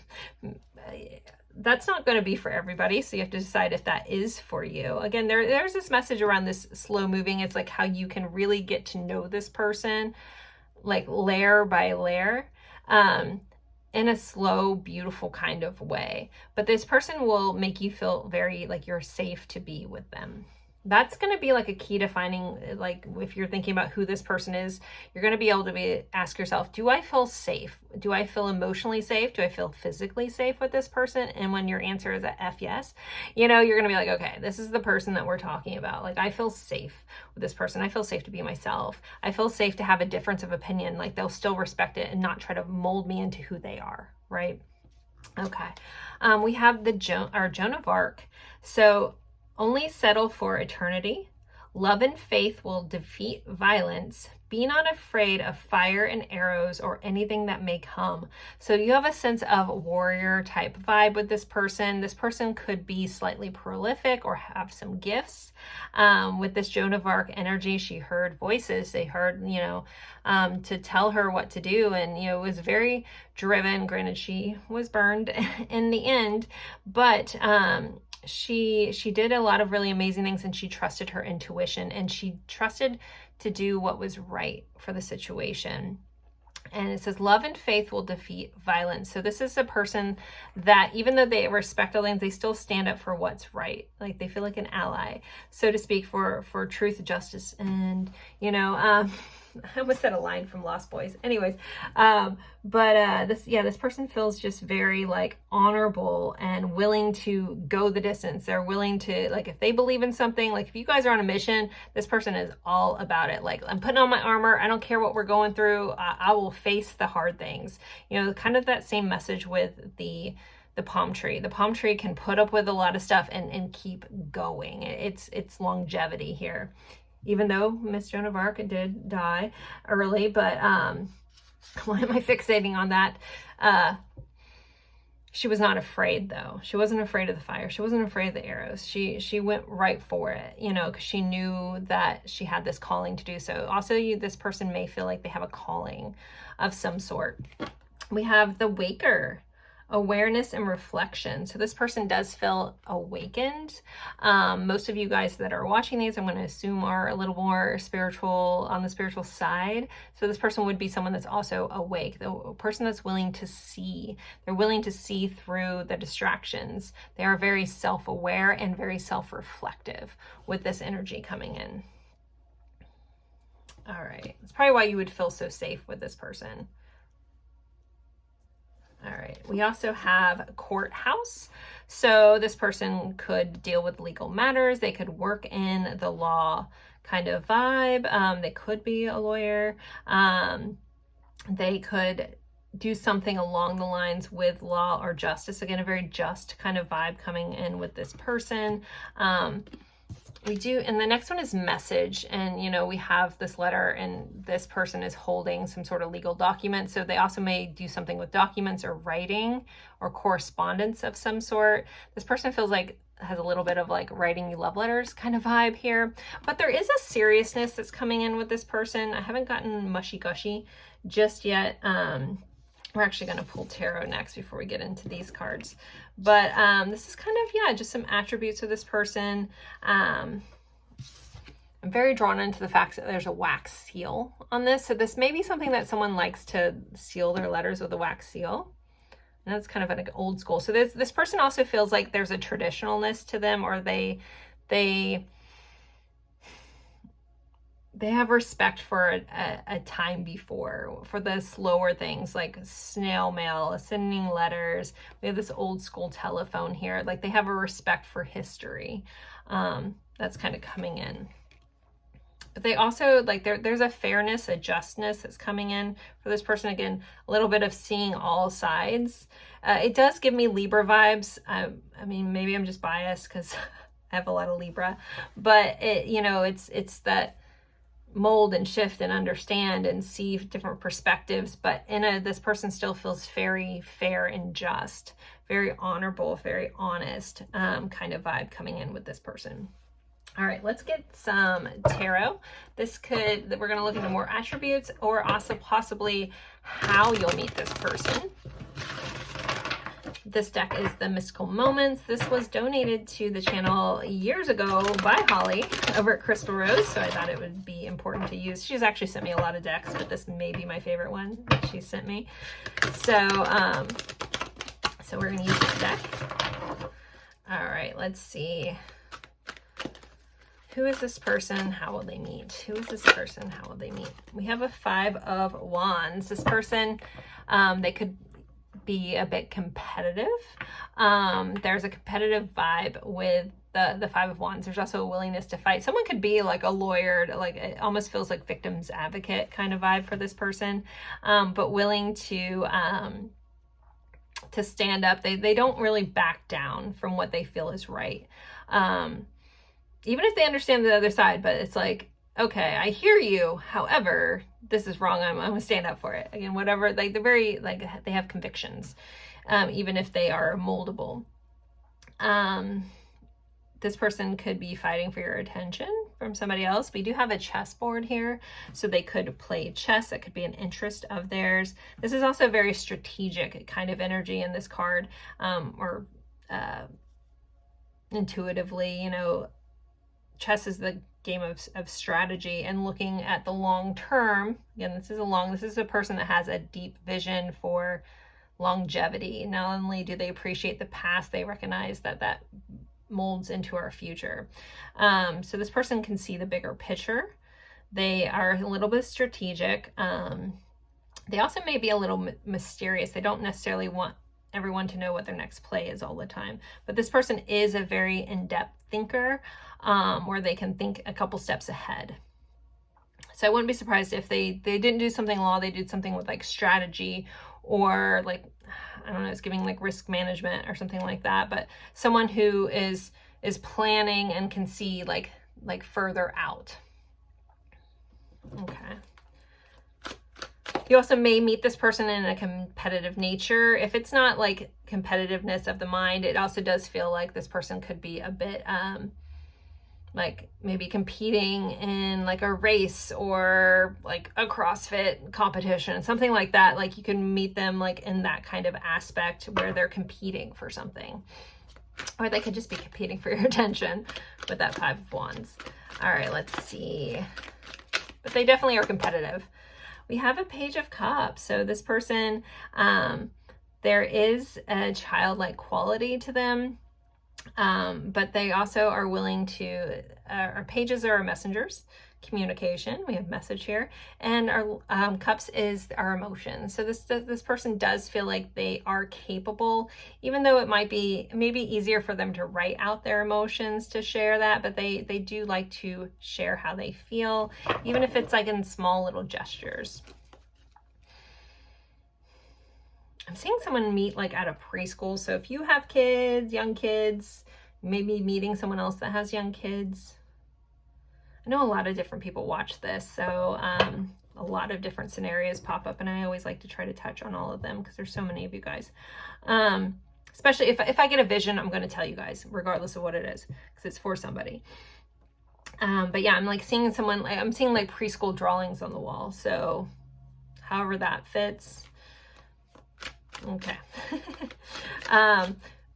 that's not going to be for everybody. So you have to decide if that is for you. Again, there's this message around this slow moving. It's like how you can really get to know this person, like layer by layer, in a slow, beautiful kind of way. But this person will make you feel very like you're safe to be with them. That's going to be like a key to finding, like if you're thinking about who this person is, you're going to be able to ask yourself, do I feel safe? Do I feel emotionally safe? Do I feel physically safe with this person? And when your answer is a F yes, you know, you're going to be like, okay, this is the person that we're talking about. Like, I feel safe with this person. I feel safe to be myself. I feel safe to have a difference of opinion. Like, they'll still respect it and not try to mold me into who they are, right? Okay. We have the Joan of Arc. So, only settle for eternity. Love and faith will defeat violence. Be not afraid of fire and arrows or anything that may come. So you have a sense of warrior type vibe with this person. This person could be slightly prolific or have some gifts. With this Joan of Arc energy, she heard voices. They heard, you know, to tell her what to do. And, you know, was very driven. Granted, she was burned in the end, but, she did a lot of really amazing things, and she trusted her intuition, and she trusted to do what was right for the situation. And it says, love and faith will defeat violence. So this is a person that, even though they respect all things, they still stand up for what's right. Like, they feel like an ally, so to speak, for truth, justice, and, you know, I almost said a line from Lost Boys. Anyways, this person feels just very like honorable and willing to go the distance. They're willing to, like, if they believe in something, like if you guys are on a mission, this person is all about it. Like, I'm putting on my armor. I don't care what we're going through. I will face the hard things. You know, kind of that same message with the palm tree. The palm tree can put up with a lot of stuff and keep going. It's longevity here. Even though Miss Joan of Arc did die early, but why am I fixating on that? She was not afraid, though. She wasn't afraid of the fire. She wasn't afraid of the arrows. She went right for it, you know, because she knew that she had this calling to do so. Also, this person may feel like they have a calling of some sort. We have the Waker. Awareness and reflection. So this person does feel awakened. Most of you guys that are watching these, I'm going to assume, are a little more spiritual, on the spiritual side. So this person would be someone that's also awake, the person that's willing to see. They're willing to see through the distractions. They are very self-aware and very self-reflective with this energy coming in. All right. That's probably why you would feel so safe with this person. All right. We also have courthouse. So this person could deal with legal matters. They could work in the law kind of vibe. They could be a lawyer. They could do something along the lines with law or justice. Again, a very just kind of vibe coming in with this person. We do, and the next one is message, and you know, we have this letter and this person is holding some sort of legal document, so they also may do something with documents or writing or correspondence of some sort. This person feels like has a little bit of like writing you love letters kind of vibe here, but there is a seriousness that's coming in with this person. I haven't gotten mushy gushy just yet. We're actually going to pull tarot next before we get into these cards. But this is kind of, yeah, just some attributes of this person. I'm very drawn into the fact that there's a wax seal on this. So this may be something that someone likes to seal their letters with a wax seal. And that's kind of an old school. So this person also feels like there's a traditionalness to them, or they have respect for a time before, for the slower things like snail mail, sending letters. We have this old school telephone here. Like they have a respect for history. That's kind of coming in. But they also, like, there's a fairness, a justness that's coming in for this person. Again, a little bit of seeing all sides. It does give me Libra vibes. I mean, maybe I'm just biased because I have a lot of Libra. But, you know, it's that mold and shift and understand and see different perspectives, but this person still feels very fair and just, very honorable, very honest kind of vibe coming in with this person. All right, let's get some tarot. We're going to look into more attributes, or also possibly how you'll meet this person. This deck is the Mystical Moments. This was donated to the channel years ago by Holly over at Crystal Rose, so I thought it would be important to use. She's actually sent me a lot of decks, but this may be my favorite one that she sent me. So we're going to use this deck. All right, let's see. Who is this person? How will they meet? Who is this person? How will they meet? We have a 5 of Wands. This person, they could be a bit competitive. There's a competitive vibe with the 5 of Wands. There's also a willingness to fight. Someone could be like a lawyer, like it almost feels like victim's advocate kind of vibe for this person, but willing to stand up. They don't really back down from what they feel is right. Even if they understand the other side, but it's like, okay, I hear you. However, this is wrong. I'm gonna stand up for it. Again, whatever, like they're very, like they have convictions, even if they are moldable. This person could be fighting for your attention from somebody else. We do have a chessboard here, so they could play chess. That could be an interest of theirs. This is also very strategic kind of energy in this card, or intuitively, you know, chess is the game of strategy and looking at the long term. Again, this is a person that has a deep vision for longevity. Not only do they appreciate the past, they recognize that molds into our future. So this person can see the bigger picture. They are a little bit strategic. They also may be a little mysterious. They don't necessarily want everyone to know what their next play is all the time. But this person is a very in-depth thinker, where they can think a couple steps ahead. So I wouldn't be surprised if they didn't do something law, they did something with like strategy, or like, I don't know, it's giving like risk management or something like that. But someone who is planning and can see like further out. Okay. You also may meet this person in a competitive nature. If it's not like competitiveness of the mind, it also does feel like this person could be a bit like maybe competing in like a race or like a CrossFit competition, something like that. Like you can meet them like in that kind of aspect where they're competing for something. Or they could just be competing for your attention with that 5 of Wands. All right, let's see. But they definitely are competitive. We have a Page of Cups. So this person, there is a childlike quality to them, but they also are willing to, our pages are our messengers communication. We have message here, and our cups is our emotions. So this person does feel like they are capable, even though it might be maybe easier for them to write out their emotions to share that, but they do like to share how they feel, even if it's like in small little gestures. I'm seeing someone meet like at a preschool. So if you have kids, young kids, maybe meeting someone else that has young kids. I know a lot of different people watch this, so a lot of different scenarios pop up, and I always like to try to touch on all of them because there's so many of you guys. Especially if I get a vision, I'm going to tell you guys, regardless of what it is, because it's for somebody. But yeah, I'm like seeing someone, like I'm seeing like preschool drawings on the wall. So however that fits. Okay.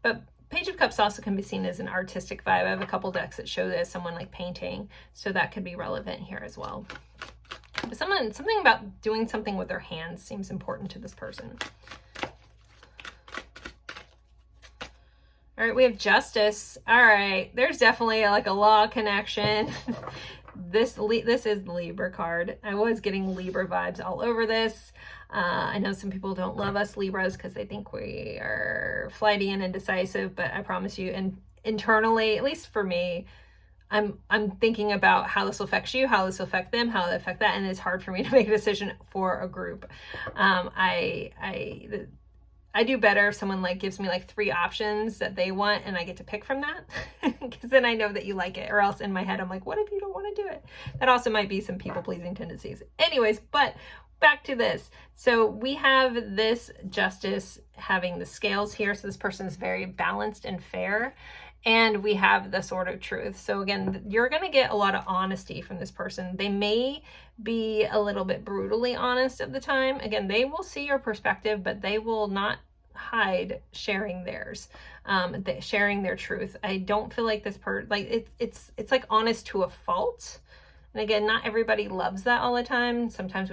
But Page of Cups also can be seen as an artistic vibe. I have a couple decks that show this, someone like painting, so that could be relevant here as well. But something about doing something with their hands seems important to this person. All right, we have Justice. All right, there's definitely like a law connection. This is the Libra card. I was getting Libra vibes all over this. I know some people don't love us Libras because they think we are flighty and indecisive, but I promise you, and internally, at least for me, I'm thinking about how this will affect you, how this will affect them, how it will affect that, and it's hard for me to make a decision for a group. I do better if someone like gives me like 3 options that they want and I get to pick from that, because then I know that you like it, or else in my head I'm like, what if you don't want to do it? That also might be some people-pleasing tendencies. Anyways, but back to this. So we have this Justice having the scales here. So this person is very balanced and fair. And we have the Sword of Truth. So again, you're going to get a lot of honesty from this person. They may be a little bit brutally honest at the time. Again, they will see your perspective, but they will not hide sharing theirs, sharing their truth. I don't feel like this it's like honest to a fault. And again, not everybody loves that all the time. Sometimes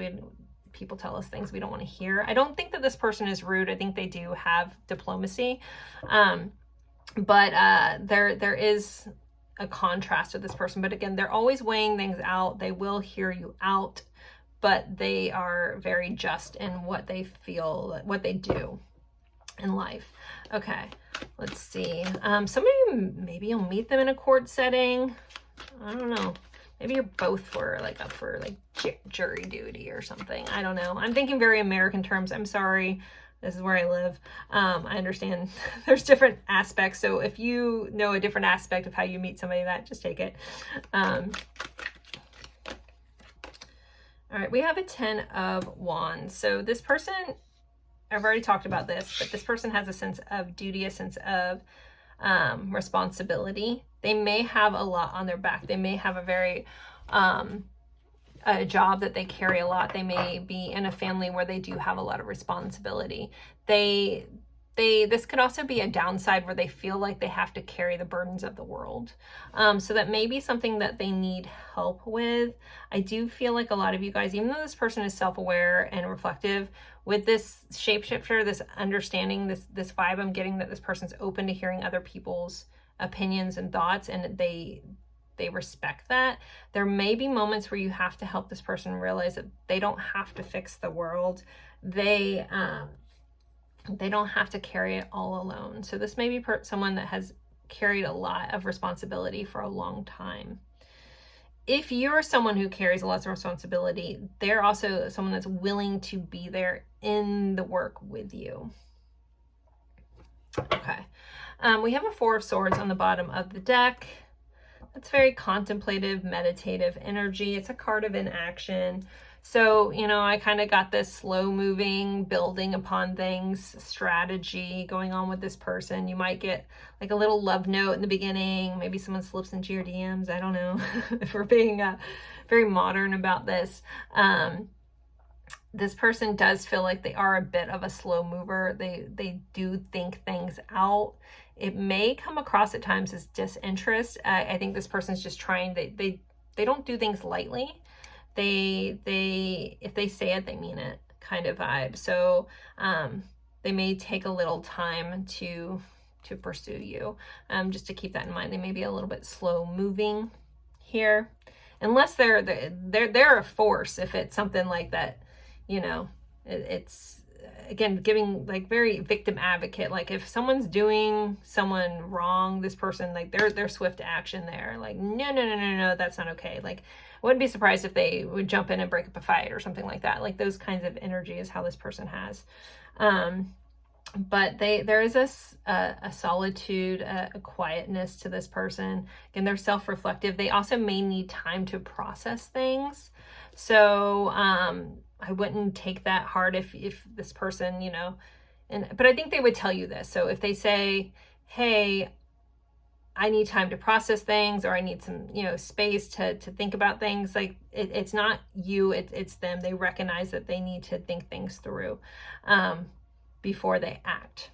people tell us things we don't want to hear. I don't think that this person is rude. I think they do have diplomacy. But there is a contrast with this person. But again, they're always weighing things out. They will hear you out, but they are very just in what they feel, what they do in life. Okay, let's see. Some of you, maybe you'll meet them in a court setting. I don't know. Maybe you're both up for jury duty or something. I don't know. I'm thinking very American terms. I'm sorry. This is where I live. I understand there's different aspects. So if you know a different aspect of how you meet somebody, just take it. All right, we have a 10 of Wands. So this person, I've already talked about this, but this person has a sense of duty, a sense of responsibility. They may have a lot on their back. They may have a very a job that they carry a lot. They may be in a family where they do have a lot of responsibility. This could also be a downside where they feel like they have to carry the burdens of the world. So that may be something that they need help with. I do feel like a lot of you guys, even though this person is self-aware and reflective, with this shapeshifter, this understanding, this vibe I'm getting that this person's open to hearing other people's opinions and thoughts, and they respect that. There may be moments where you have to help this person realize that they don't have to fix the world. They don't have to carry it all alone. So this may be someone that has carried a lot of responsibility for a long time. If you're someone who carries a lot of responsibility, they're also someone that's willing to be there in the work with you. Okay. We have a 4 of Swords on the bottom of the deck. That's very contemplative, meditative energy. It's a card of inaction. So, I kind of got this slow moving, building upon things strategy going on with this person. You might get like a little love note in the beginning. Maybe someone slips into your DMs. I don't know if we're being very modern about this. This person does feel like they are a bit of a slow mover. They do think things out. It may come across at times as disinterest. I think this person's just trying, they don't do things lightly. If they say it, they mean it kind of vibe. So they may take a little time to pursue you. Just to keep that in mind. They may be a little bit slow moving here. unless they're a force. If it's something like that, you know, it's again giving like very victim advocate. Like if someone's doing someone wrong, this person, like they're swift to action there. Like no, that's not okay. Like I wouldn't be surprised if they would jump in and break up a fight or something like that. Like those kinds of energy is how this person has. But there is a solitude, a quietness to this person. Again, they're self-reflective. They also may need time to process things. So I wouldn't take that hard if this person, you know, but I think they would tell you this. So if they say, hey, I need time to process things, or I need some, you know, space to think about things, like it's not you, it's them. They recognize that they need to think things through before they act.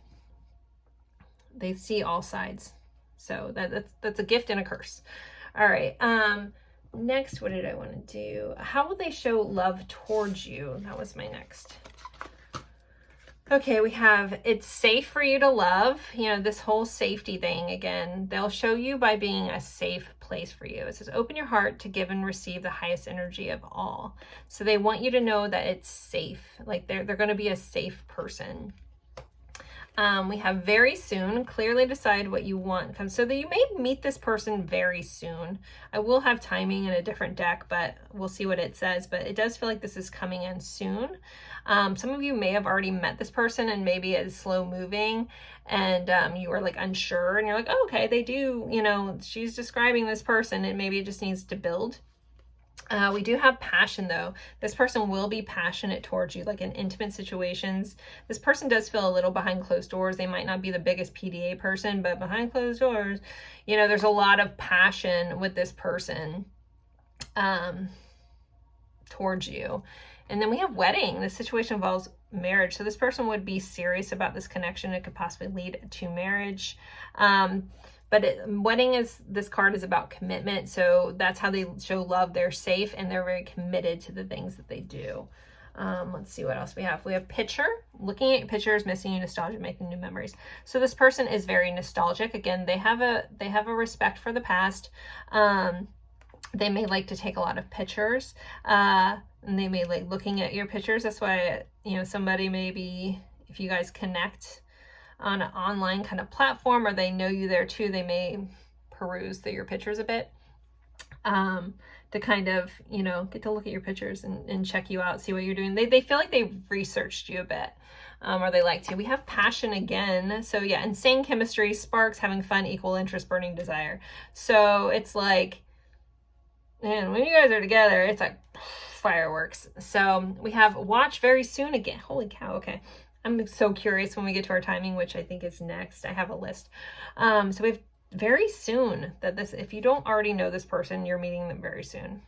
They see all sides. So that's a gift and a curse. All right. Next, what did I want to do? How will they show love towards you? That was my next. Okay, we have, it's safe for you to love. You know, this whole safety thing, again, they'll show you by being a safe place for you. It says, open your heart to give and receive the highest energy of all. So they want you to know that it's safe. Like they're going to be a safe person. We have very soon, clearly decide what you want. So that you may meet this person very soon. I will have timing in a different deck, but we'll see what it says. But it does feel like this is coming in soon. Some of you may have already met this person and maybe it's slow moving and you are like unsure and you're like, oh, okay, they do, you know, she's describing this person and maybe it just needs to build. We do have passion though. This person will be passionate towards you, like in intimate situations. This person does feel a little behind closed doors. They might not be the biggest PDA person, but behind closed doors, you know, there's a lot of passion with this person towards you. And then we have wedding. This situation involves marriage. So this person would be serious about this connection. It could possibly lead to marriage. But wedding is, this card is about commitment. So that's how they show love. They're safe and they're very committed to the things that they do. Let's see what else we have. We have picture, looking at pictures, missing you, nostalgia, making new memories. So this person is very nostalgic. Again, they have a respect for the past. They may like to take a lot of pictures, and they may like looking at your pictures. That's why, you know, somebody maybe, if you guys connect on an online kind of platform or they know you there too, they may peruse through your pictures a bit to kind of, you know, get to look at your pictures and check you out, see what you're doing. They feel like they've researched you a bit, or they like to. We have passion again. So yeah, insane chemistry, sparks, having fun, equal interest, burning desire. So it's like, man, when you guys are together, it's like fireworks. So we have watch very soon again. Holy cow. Okay. I'm so curious when we get to our timing, which I think is next. I have a list. So we have very soon that this, if you don't already know this person, you're meeting them very soon.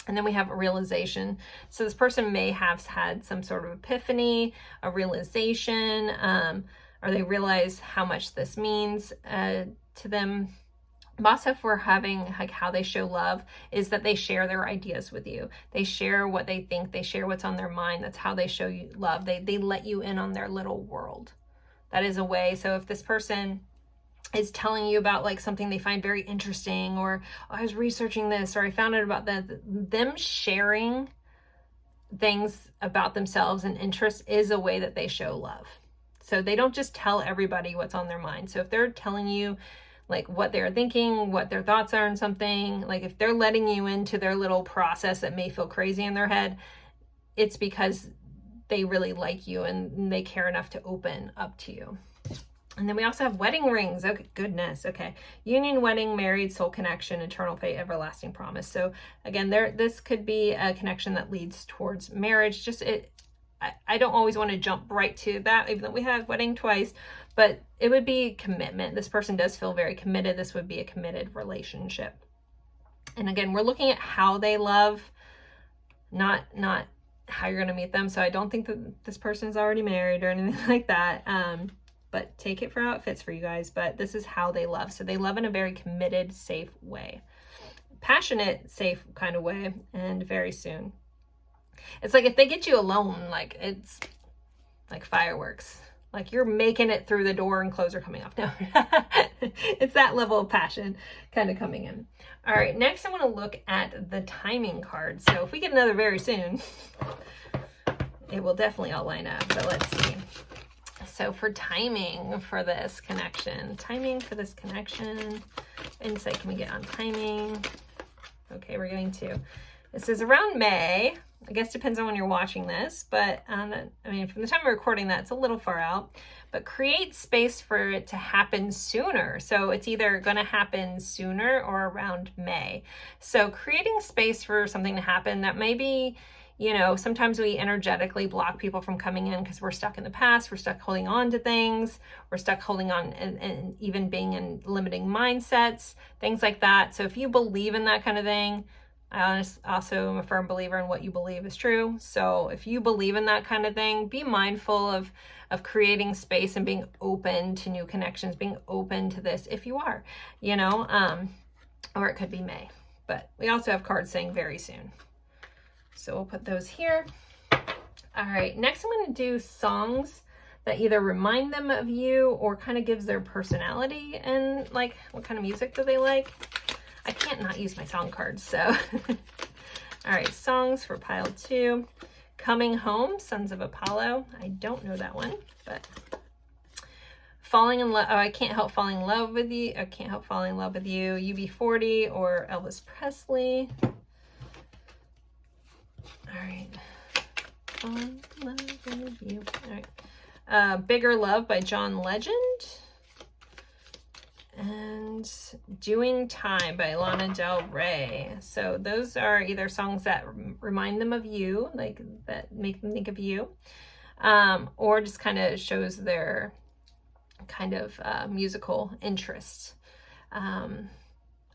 And then we have a realization. So this person may have had some sort of epiphany, a realization, or they realize how much this means to them. Also, if we're having like how they show love is that they share their ideas with you. They share what they think. They share what's on their mind. That's how they show you love. They let you in on their little world. That is a way. So if this person is telling you about like something they find very interesting, or oh, I was researching this, or I found out about that, them sharing things about themselves and interests is a way that they show love. So they don't just tell everybody what's on their mind. So if they're telling you like what they're thinking, what their thoughts are on something, like if they're letting you into their little process that may feel crazy in their head, it's because they really like you and they care enough to open up to you. And then we also have wedding rings. Okay, goodness. Okay. Union, wedding, married, soul connection, eternal fate, everlasting promise. So again, this could be a connection that leads towards marriage. Just I don't always want to jump right to that, even though we have wedding twice, but it would be commitment. This person does feel very committed. This would be a committed relationship. And again, we're looking at how they love, not how you're going to meet them. So I don't think that this person is already married or anything like that. But take it for how it fits for you guys. But this is how they love. So they love in a very committed, safe way. Passionate, safe kind of way, and very soon. It's like if they get you alone, like it's like fireworks. Like you're making it through the door and clothes are coming off. No, it's that level of passion kind of coming in. All right, next I want to look at the timing card. So if we get another very soon, it will definitely all line up, but let's see. So for timing for this connection, insight can we get on timing? Okay, we're getting to. This is around May. I guess depends on when you're watching this, but I mean, from the time of recording that, it's a little far out, but create space for it to happen sooner. So it's either going to happen sooner or around May. So creating space for something to happen that maybe, you know, sometimes we energetically block people from coming in because we're stuck in the past, we're stuck holding on to things, we're stuck holding on and even being in limiting mindsets, things like that. So if you believe in that kind of thing, I also am a firm believer in what you believe is true. So if you believe in that kind of thing, be mindful of creating space and being open to new connections, being open to this if you are, you know, or it could be May. But we also have cards saying very soon. So we'll put those here. All right, next I'm going to do songs that either remind them of you or kind of gives their personality and like what kind of music do they like. I can't not use my song cards, so. All right, songs for pile 2. Coming Home, Sons of Apollo. I don't know that one, but Falling in Love. Oh, I Can't Help Falling in Love with You. I Can't Help Falling in Love with You. UB40 or Elvis Presley. All right. Falling in Love with You. All right. Bigger Love by John Legend. And Doing Time by Lana Del Rey. So those are either songs that remind them of you, like that make them think of you, or just kind of shows their kind of musical interest. I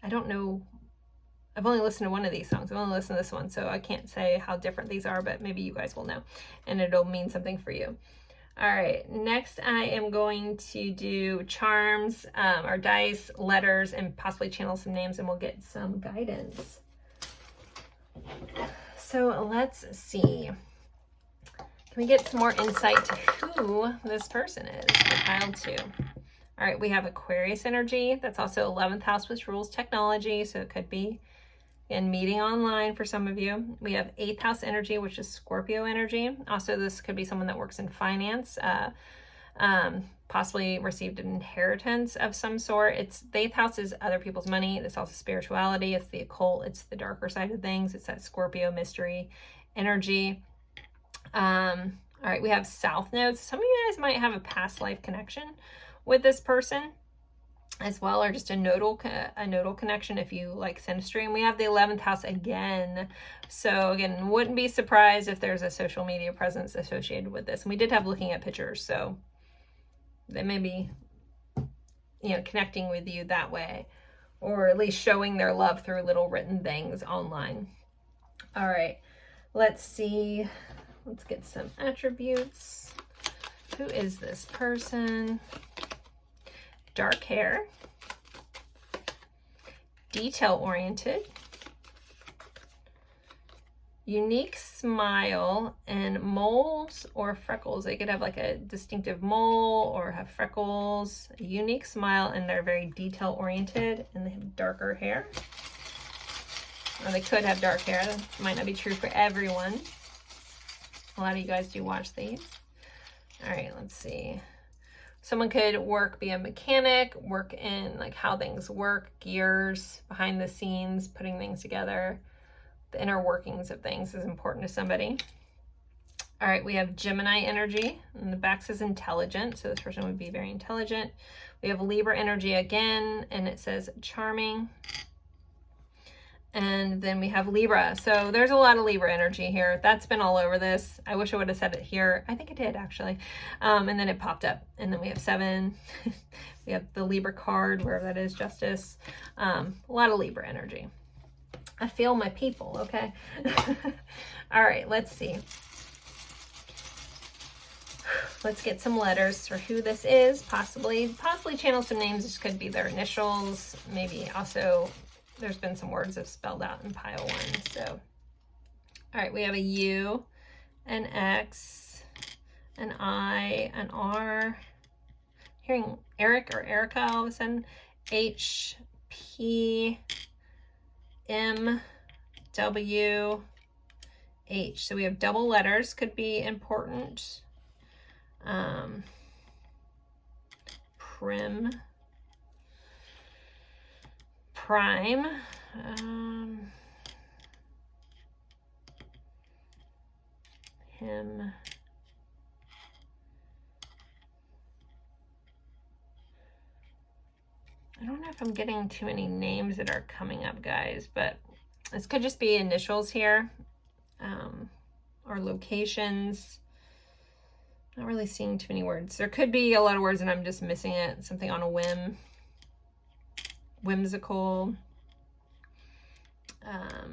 don't know. I've only listened to one of these songs. I've only listened to this one, so I can't say how different these are, but maybe you guys will know, and it'll mean something for you. All right, next I am going to do charms, or dice, letters, and possibly channel some names, and we'll get some guidance. So let's see. Can we get some more insight to who this person is for pile 2? All right, we have Aquarius energy. That's also 11th house, which rules technology, so it could be in meeting online for some of you. We have 8th house energy, which is Scorpio energy. Also, this could be someone that works in finance, possibly received an inheritance of some sort. The 8th house is other people's money. It's also spirituality. It's the occult. It's the darker side of things. It's that Scorpio mystery energy. All right, we have South nodes. Some of you guys might have a past life connection with this person as well, or just a nodal connection if you like synastry. And we have the 11th house again. So again, wouldn't be surprised if there's a social media presence associated with this. And we did have looking at pictures, so they may be, you know, connecting with you that way, or at least showing their love through little written things online. All right, let's see. Let's get some attributes. Who is this person? Dark hair, detail-oriented, unique smile, and moles or freckles. They could have like a distinctive mole or have freckles, a unique smile, and they're very detail-oriented, and they have darker hair. Or they could have dark hair. That might not be true for everyone. A lot of you guys do watch these. All right, let's see. Someone could be a mechanic, work in like how things work, gears, behind the scenes, putting things together. The inner workings of things is important to somebody. All right, we have Gemini energy, and the back says intelligent, so this person would be very intelligent. We have Libra energy again, and it says charming. And then we have Libra. So there's a lot of Libra energy here. That's been all over this. I wish I would have said it here. I think I did actually. And then it popped up. And then we have 7. We have the Libra card, wherever that is, Justice. A lot of Libra energy. I feel my people, okay? All right, let's see. Let's get some letters for who this is. Possibly channel some names. This could be their initials. Maybe also there's been some words that spelled out in pile 1. So, all right, we have a U, an X, an I, an R. Hearing Eric or Erica all of a sudden. H, P, M, W, H. So we have double letters, could be important. Prim, prime, him, I don't know if I'm getting too many names that are coming up, guys, but this could just be initials here, or locations. Not really seeing too many words. There could be a lot of words and I'm just missing it. Something on a whim. Whimsical. I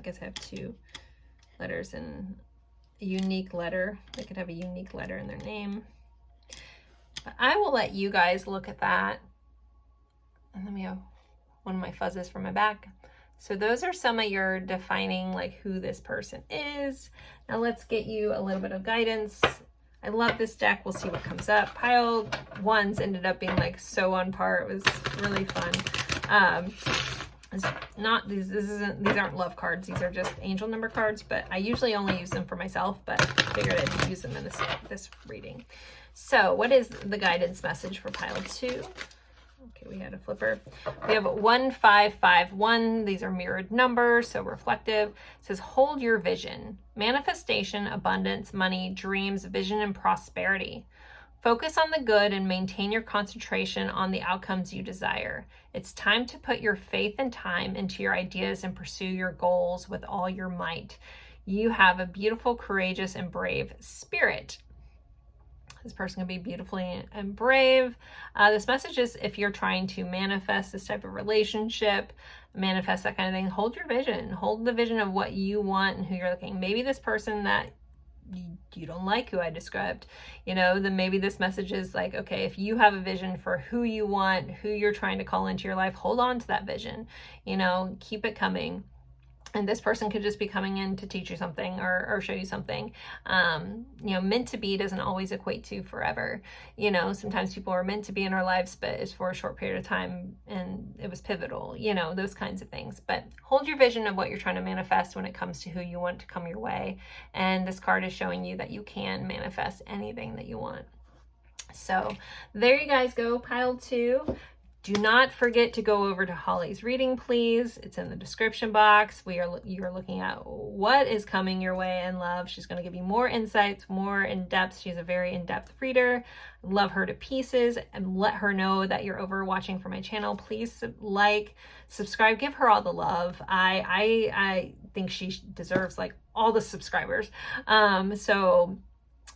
guess I have two letters and a unique letter. They could have a unique letter in their name. But I will let you guys look at that. And let me have one of my fuzzes for my back. So those are some of your defining, like, who this person is. Now let's get you a little bit of guidance. I love this deck. We'll see what comes up. Pile ones ended up being like so on par. It was really fun. It's not these aren't love cards. These are just angel number cards, but I usually only use them for myself, but I figured I'd use them in this reading. So what is the guidance message for pile 2? Okay, we had a flipper. We have 1551. These are mirrored numbers, so reflective. It says, hold your vision. Manifestation, abundance, money, dreams, vision, and prosperity. Focus on the good and maintain your concentration on the outcomes you desire. It's time to put your faith and time into your ideas and pursue your goals with all your might. You have a beautiful, courageous, and brave spirit. This person can be beautifully and brave. This message is if you're trying to manifest this type of relationship, manifest that kind of thing, hold your vision. Hold the vision of what you want and who you're looking. Maybe this person that you don't like who I described, then maybe this message is like, okay, if you have a vision for who you want, who you're trying to call into your life, hold on to that vision, keep it coming. And this person could just be coming in to teach you something or show you something. Meant to be doesn't always equate to forever. Sometimes people are meant to be in our lives, but it's for a short period of time and it was pivotal, those kinds of things. But hold your vision of what you're trying to manifest when it comes to who you want to come your way. And this card is showing you that you can manifest anything that you want. So there you guys go, pile 2. Do not forget to go over to Holly's reading, please. It's in the description box. You are looking at what is coming your way in love. She's going to give you more insights, more in depth. She's a very in-depth reader. Love her to pieces, and let her know that you're over watching for my channel. Please like, subscribe, give her all the love. I think she deserves like all the subscribers. So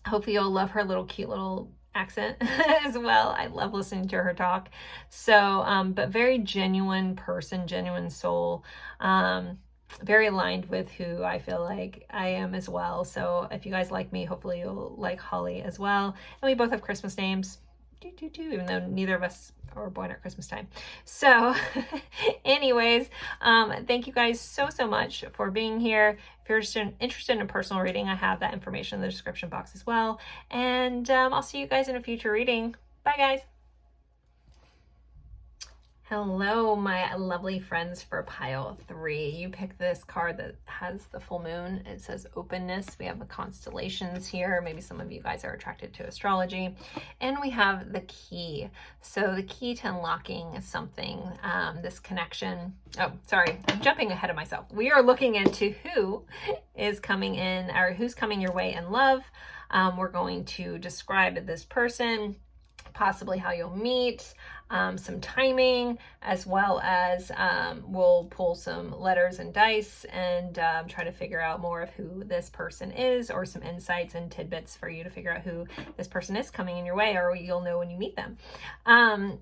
hopefully you'll love her cute little accent as well. I love listening to her talk. So, but very genuine person, genuine soul, very aligned with who I feel like I am as well. So if you guys like me, hopefully you'll like Holly as well. And we both have Christmas names, even though neither of us are born at Christmas time. So anyways, thank you guys so much for being here. If you're interested in a personal reading, I have that information in the description box as well. And I'll see you guys in a future reading. Bye, guys. Hello, my lovely friends for pile 3. You picked this card that has the full moon. It says openness. We have the constellations here. Maybe some of you guys are attracted to astrology. And we have the key. So the key to unlocking something, this connection. Oh, sorry, I'm jumping ahead of myself. We are looking into who is coming in, or who's coming your way in love. We're going to describe this person, possibly how you'll meet, some timing, as well as we'll pull some letters and dice and try to figure out more of who this person is, or some insights and tidbits for you to figure out who this person is coming in your way, or you'll know when you meet them.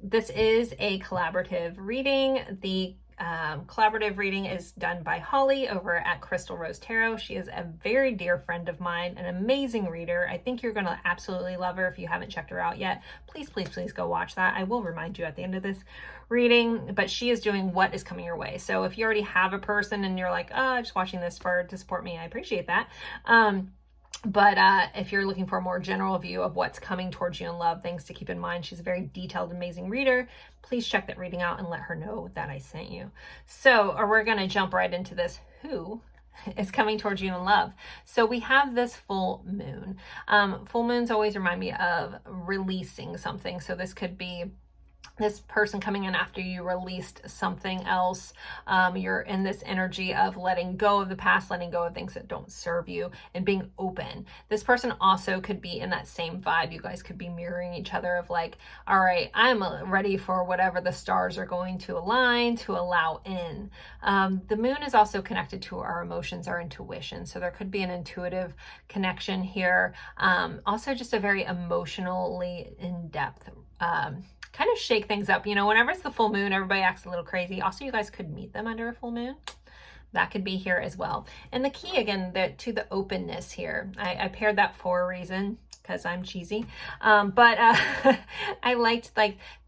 This is a collaborative reading. The collaborative reading is done by Holly over at Crystal Rose Tarot. She is a very dear friend of mine, an amazing reader. I think you're going to absolutely love her. If you haven't checked her out yet, please, please, please go watch that. I will remind you at the end of this reading, but she is doing what is coming your way. So if you already have a person and you're like, oh, just watching this to support me, I appreciate that. But if you're looking for a more general view of what's coming towards you in love, things to keep in mind, she's a very detailed, amazing reader. Please check that reading out and let her know that I sent you. So, we're going to jump right into this. Who is coming towards you in love? So we have this full moon. Full moons always remind me of releasing something. So this could be this person coming in after you released something else. You're in this energy of letting go of the past, letting go of things that don't serve you, and being open. This person also could be in that same vibe. You guys could be mirroring each other of like, all right, I'm ready for whatever the stars are going to align to allow in. The moon is also connected to our emotions, our intuition. So there could be an intuitive connection here. Also just a very emotionally in-depth kind of shake things up. You know, whenever it's the full moon, everybody acts a little crazy. Also, you guys could meet them under a full moon. That could be here as well. And the key, again, to the openness here. I paired that for a reason, because I'm cheesy. But I liked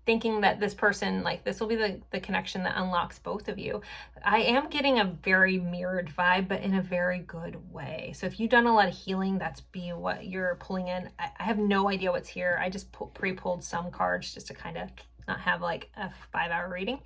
thinking that this person, this will be the connection that unlocks both of you. I am getting a very mirrored vibe, but in a very good way. So if you've done a lot of healing, that's what you're pulling in. I have no idea what's here. I just pre-pulled some cards just to kind of not have a 5-hour reading.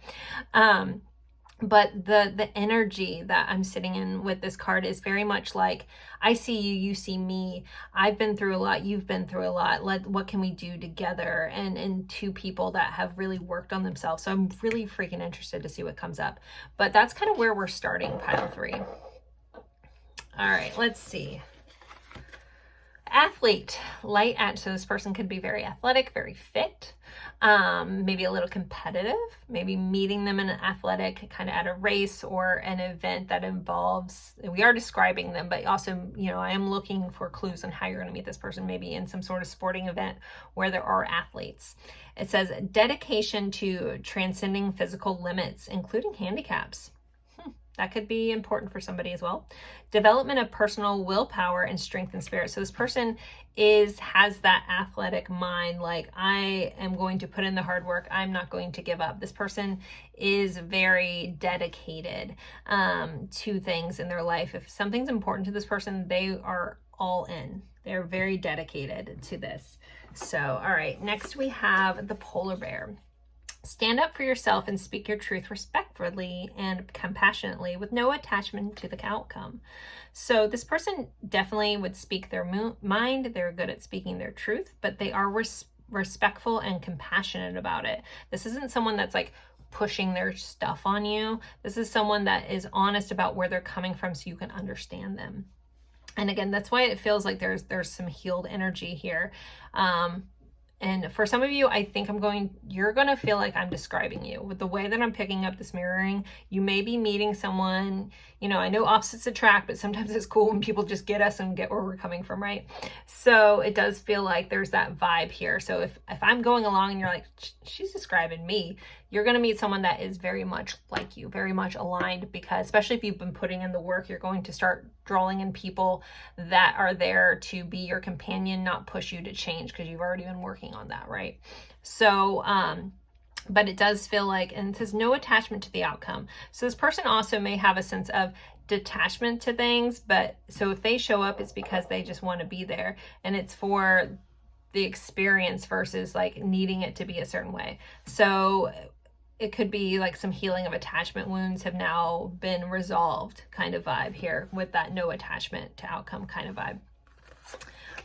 But the energy that I'm sitting in with this card is very much like, I see you, you see me. I've been through a lot, you've been through a lot. What can we do together? And two people that have really worked on themselves. So I'm really freaking interested to see what comes up. But that's kind of where we're starting pile 3. All right, let's see. Athlete, so this person could be very athletic, very fit, maybe a little competitive, maybe meeting them in an athletic kind of at a race or an event that involves, we are describing them, but also, I am looking for clues on how you're going to meet this person, maybe in some sort of sporting event where there are athletes. It says dedication to transcending physical limits, including handicaps. That could be important for somebody as well. Development of personal willpower and strength and spirit. So this person has that athletic mind, like, I am going to put in the hard work. I'm not going to give up. This person is very dedicated to things in their life. If something's important to this person, they are all in. They're very dedicated to this. So, all right, next we have the polar bear. Stand up for yourself and speak your truth respectfully and compassionately with no attachment to the outcome. So this person definitely would speak their mind. They're good at speaking their truth, but they are respectful and compassionate about it. This isn't someone that's pushing their stuff on you. This is someone that is honest about where they're coming from so you can understand them. And again, that's why it feels like there's some healed energy here. And for some of you, I think you're going to feel like I'm describing you. With the way that I'm picking up this mirroring, you may be meeting someone, I know opposites attract, but sometimes it's cool when people just get us and get where we're coming from, right? So it does feel like there's that vibe here. So if I'm going along and you're like, she's describing me, you're going to meet someone that is very much like you, very much aligned, because especially if you've been putting in the work, you're going to start drawing in people that are there to be your companion, not push you to change, because you've already been working on that, right? So, but it does feel like, and it says no attachment to the outcome. So this person also may have a sense of detachment to things, but so if they show up, it's because they just want to be there, and it's for the experience versus needing it to be a certain way. So it could be some healing of attachment wounds have now been resolved kind of vibe here with that no attachment to outcome kind of vibe.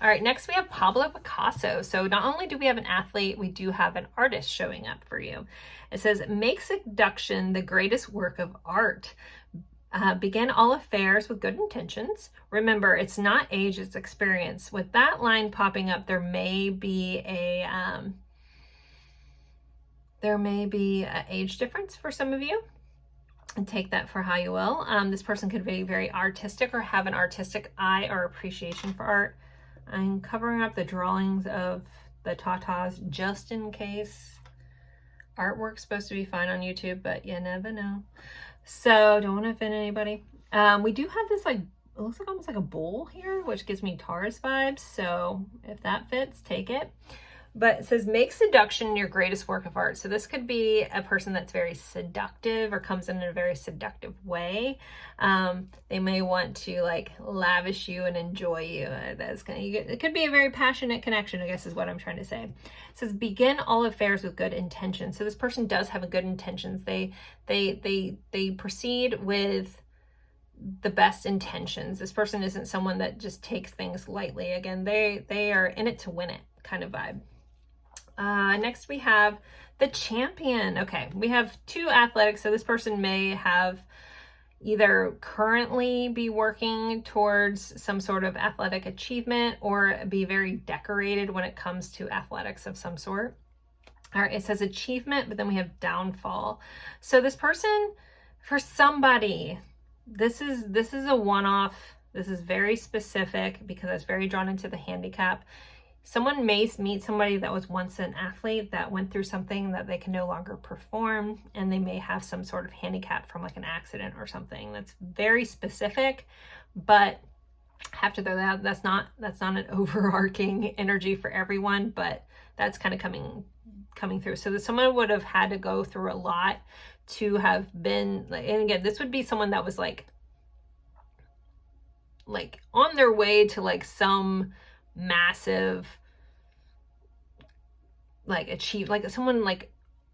All right, next we have Pablo Picasso. So not only do we have an athlete, we do have an artist showing up for you. It says, make seduction the greatest work of art. Begin all affairs with good intentions. Remember, it's not age, it's experience. With that line popping up, there may be an age difference for some of you, and take that for how you will. This person could be very artistic or have an artistic eye or appreciation for art. I'm covering up the drawings of the tatas just in case artwork's supposed to be fine on YouTube, but you never know. So don't want to offend anybody. We do have this like, it looks like almost like a bowl here, which gives me Taurus vibes. So if that fits, take it. But it says, make seduction your greatest work of art. So this could be a person that's very seductive or comes in a very seductive way. They may want to like lavish you and enjoy you. It could be a very passionate connection, I guess is what I'm trying to say. It says, begin all affairs with good intentions. So this person does have a good intentions. They proceed with the best intentions. This person isn't someone that just takes things lightly. Again, they are in it to win it kind of vibe. Next we have the champion. Okay, we have 2 athletics. So this person may have either currently be working towards some sort of athletic achievement or be very decorated when it comes to athletics of some sort. All right, it says achievement, but then we have downfall. So this person, for somebody, this is a one-off. This is very specific because it's very drawn into the handicap. Someone may meet somebody that was once an athlete that went through something that they can no longer perform, and they may have some sort of handicap from like an accident or something. That's very specific, but I have to throw that out. That's not an overarching energy for everyone, but that's kind of coming through. So that someone would have had to go through a lot to have been, and again, this would be someone that was like on their way to like some massive like achieve, like someone like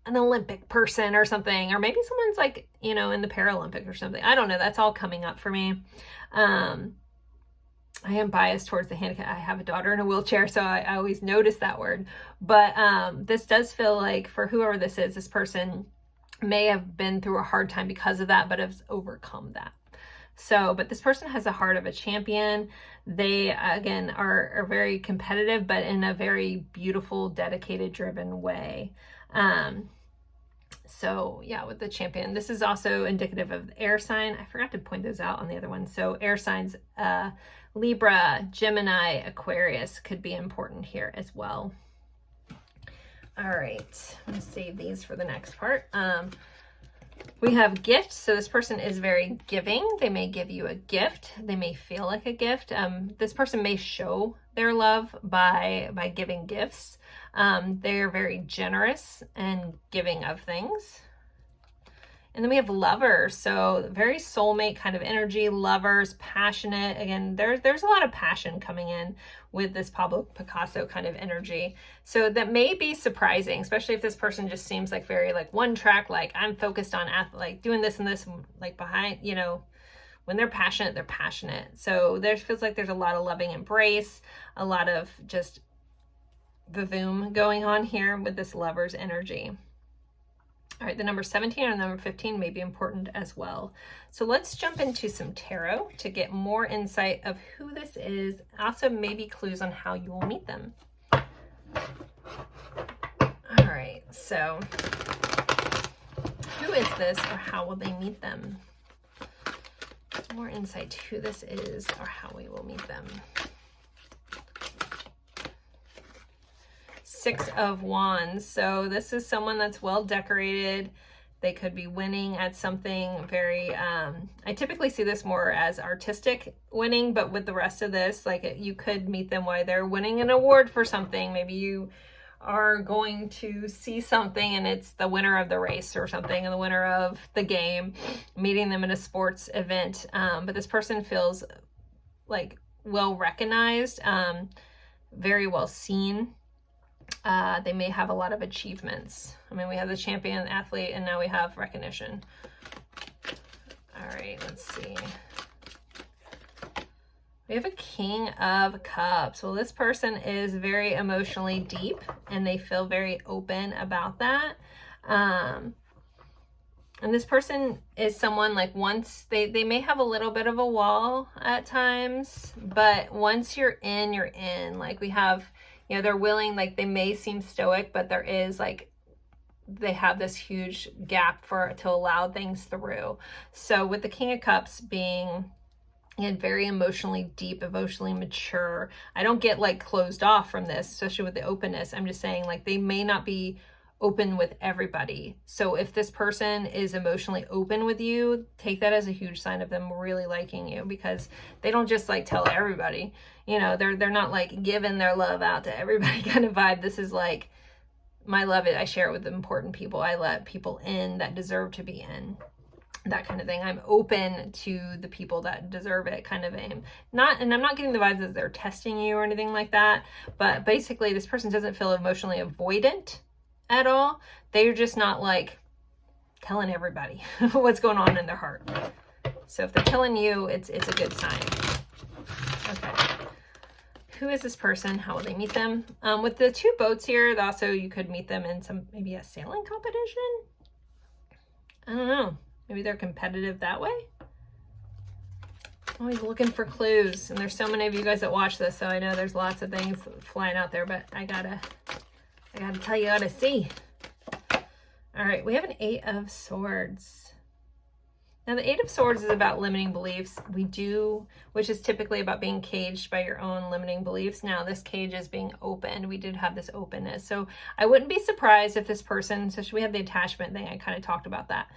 an Olympic person or something, or maybe someone's like, you know, in the Paralympics or something. I don't know. That's all coming up for me. I am biased towards the handicap. I have a daughter in a wheelchair, so I always notice that word. But this does feel like for whoever this is, this person may have been through a hard time because of that, but has overcome that. So, but this person has a heart of a champion. They, again, are very competitive, but in a very beautiful, dedicated, driven way. So yeah, with the champion, this is also indicative of air sign. I forgot to point those out on the other one. So air signs, Libra, Gemini, Aquarius could be important here as well. All right, I'm gonna save these for the next part. We have gifts. So this person is very giving. They may give you a gift. They may feel like a gift. This person may show their love by giving gifts. They're very generous and giving of things. And then we have lovers. So very soulmate kind of energy, lovers, passionate. Again, there's a lot of passion coming in with this Pablo Picasso kind of energy. So that may be surprising, especially if this person just seems like very like one track, like I'm focused on like doing this and this, like behind, you know, when they're passionate, they're passionate. So there feels like there's a lot of loving embrace, a lot of just vavoom going on here with this lover's energy. All right, the number 17 and the number 15 may be important as well. So let's jump into some tarot to get more insight of who this is. Also maybe clues on how you will meet them. All right, so who is this or how will they meet them? More insight to who this is or how we will meet them. 6 of Wands. So this is someone that's well decorated. They could be winning at something very, I typically see this more as artistic winning, but with the rest of this, like you could meet them while they're winning an award for something. Maybe you are going to see something and it's the winner of the race or something, and the winner of the game, meeting them in a sports event. But this person feels like well recognized, very well seen. They may have a lot of achievements. I mean, we have the champion athlete and now we have recognition. All right, let's see. We have a King of Cups. Well, this person is very emotionally deep and they feel very open about that. And this person is someone like once they may have a little bit of a wall at times, but once you're in. Like we have, you know, they're willing, like they may seem stoic, but there is like, they have this huge gap to allow things through. So with the King of Cups being, again, very emotionally deep, emotionally mature, I don't get like closed off from this, especially with the openness. I'm just saying like they may not be open with everybody. So if this person is emotionally open with you, take that as a huge sign of them really liking you, because they don't just like tell everybody, you know, they're not like giving their love out to everybody kind of vibe. This is like, my love, I share it with the important people. I let people in that deserve to be in, that kind of thing. I'm open to the people that deserve it kind of aim. And I'm not getting the vibes that they're testing you or anything like that, but basically this person doesn't feel emotionally avoidant at all. They're just not like telling everybody what's going on in their heart. So if they're telling you, it's a good sign. Okay. Who is this person? How will they meet them? With the 2 boats here, also you could meet them in maybe a sailing competition. I don't know. Maybe they're competitive that way. Always looking for clues. And there's so many of you guys that watch this, so I know there's lots of things flying out there, but I gotta tell you how to see. All right, we have an 8 of Swords. Now the 8 of Swords is about limiting beliefs. Which is typically about being caged by your own limiting beliefs. Now this cage is being opened. We did have this openness. So I wouldn't be surprised if this person, so we had the attachment thing, I kind of talked about that.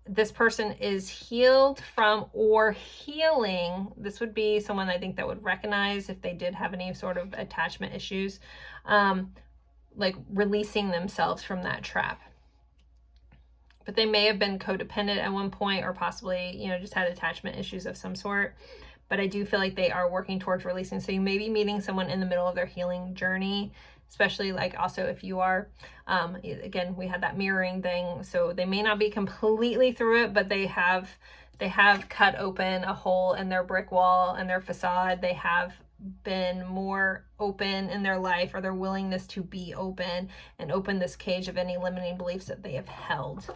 This person is healed from or healing. This would be someone I think that would recognize if they did have any sort of attachment issues, like releasing themselves from that trap. But they may have been codependent at one point, or possibly, you know, just had attachment issues of some sort. But I do feel like they are working towards releasing. So you may be meeting someone in the middle of their healing journey, especially like also if you are, again, we had that mirroring thing. So they may not be completely through it, but they have cut open a hole in their brick wall and their facade. They have been more open in their life, or their willingness to be open and open this cage of any limiting beliefs that they have held.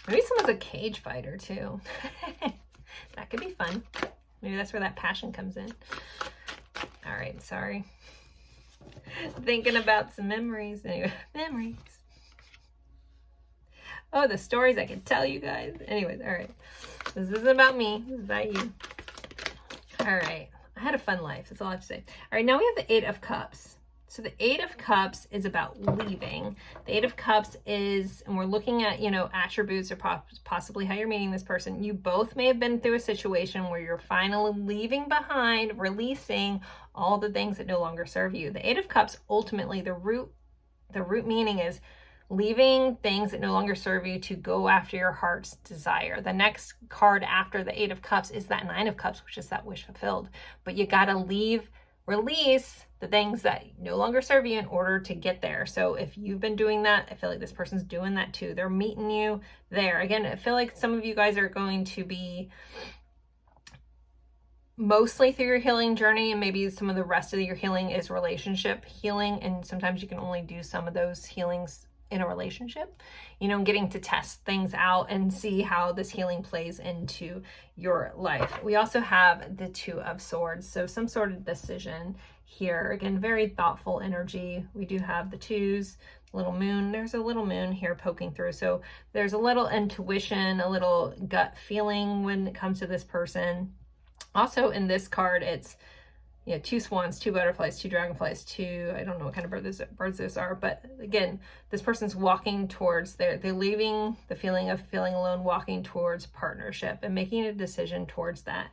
Maybe someone's a cage fighter too. That could be fun. Maybe that's where that passion comes in. All right, sorry. Thinking about some memories. Anyway, memories. Oh, the stories I could tell you guys. Anyways, all right. This isn't about me. This is about you. All right. I had a fun life. That's all I have to say. All right, now we have the 8 of Cups. So the 8 of Cups is about leaving. The 8 of Cups is, and we're looking at, you know, attributes or possibly how you're meeting this person. You both may have been through a situation where you're finally leaving behind, releasing all the things that no longer serve you. The 8 of Cups, ultimately, the root meaning is leaving things that no longer serve you to go after your heart's desire. The next card after the 8 of Cups is that 9 of Cups, which is that wish fulfilled. But you got to release the things that no longer serve you in order to get there. So if you've been doing that, I feel like this person's doing that too. They're meeting you there. Again, I feel like some of you guys are going to be mostly through your healing journey, and maybe some of the rest of your healing is relationship healing. And sometimes you can only do some of those healings in a relationship, you know, getting to test things out and see how this healing plays into your life. We also have the 2 of Swords. So some sort of decision here. Again, very thoughtful energy. We do have the 2s, little moon. There's a little moon here poking through. So there's a little intuition, a little gut feeling when it comes to this person. Also in this card, it's, you know, 2 swans, 2 butterflies, 2 dragonflies, 2, I don't know what kind of birds those are, but again, this person's walking towards, they're leaving the feeling of feeling alone, walking towards partnership and making a decision towards that.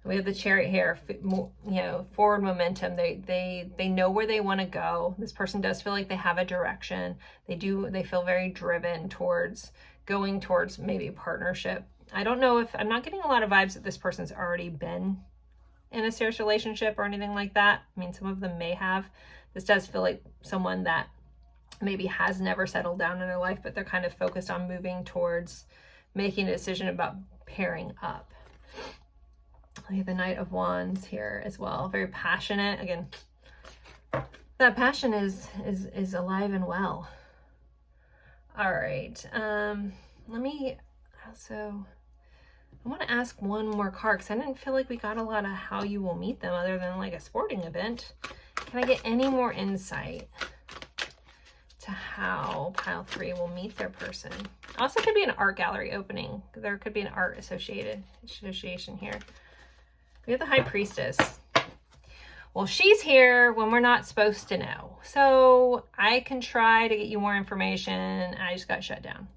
We have the Chariot here, you know, forward momentum. They know where they want to go. This person does feel like they have a direction. They feel very driven towards going towards maybe partnership. I don't know if, I'm not getting a lot of vibes that this person's already been in a serious relationship or anything like that. I mean, some of them may have. This does feel like someone that maybe has never settled down in their life, but they're kind of focused on moving towards making a decision about pairing up. I have the Knight of Wands here as well. Very passionate. Again, that passion is alive and well. All right. Let me also, I want to ask one more card because I didn't feel like we got a lot of how you will meet them other than like a sporting event. Can I get any more insight to how pile 3 will meet their person? Also could be an art gallery opening. There could be an art association here. We have the High Priestess. Well, she's here when we're not supposed to know. So I can try to get you more information. I just got shut down.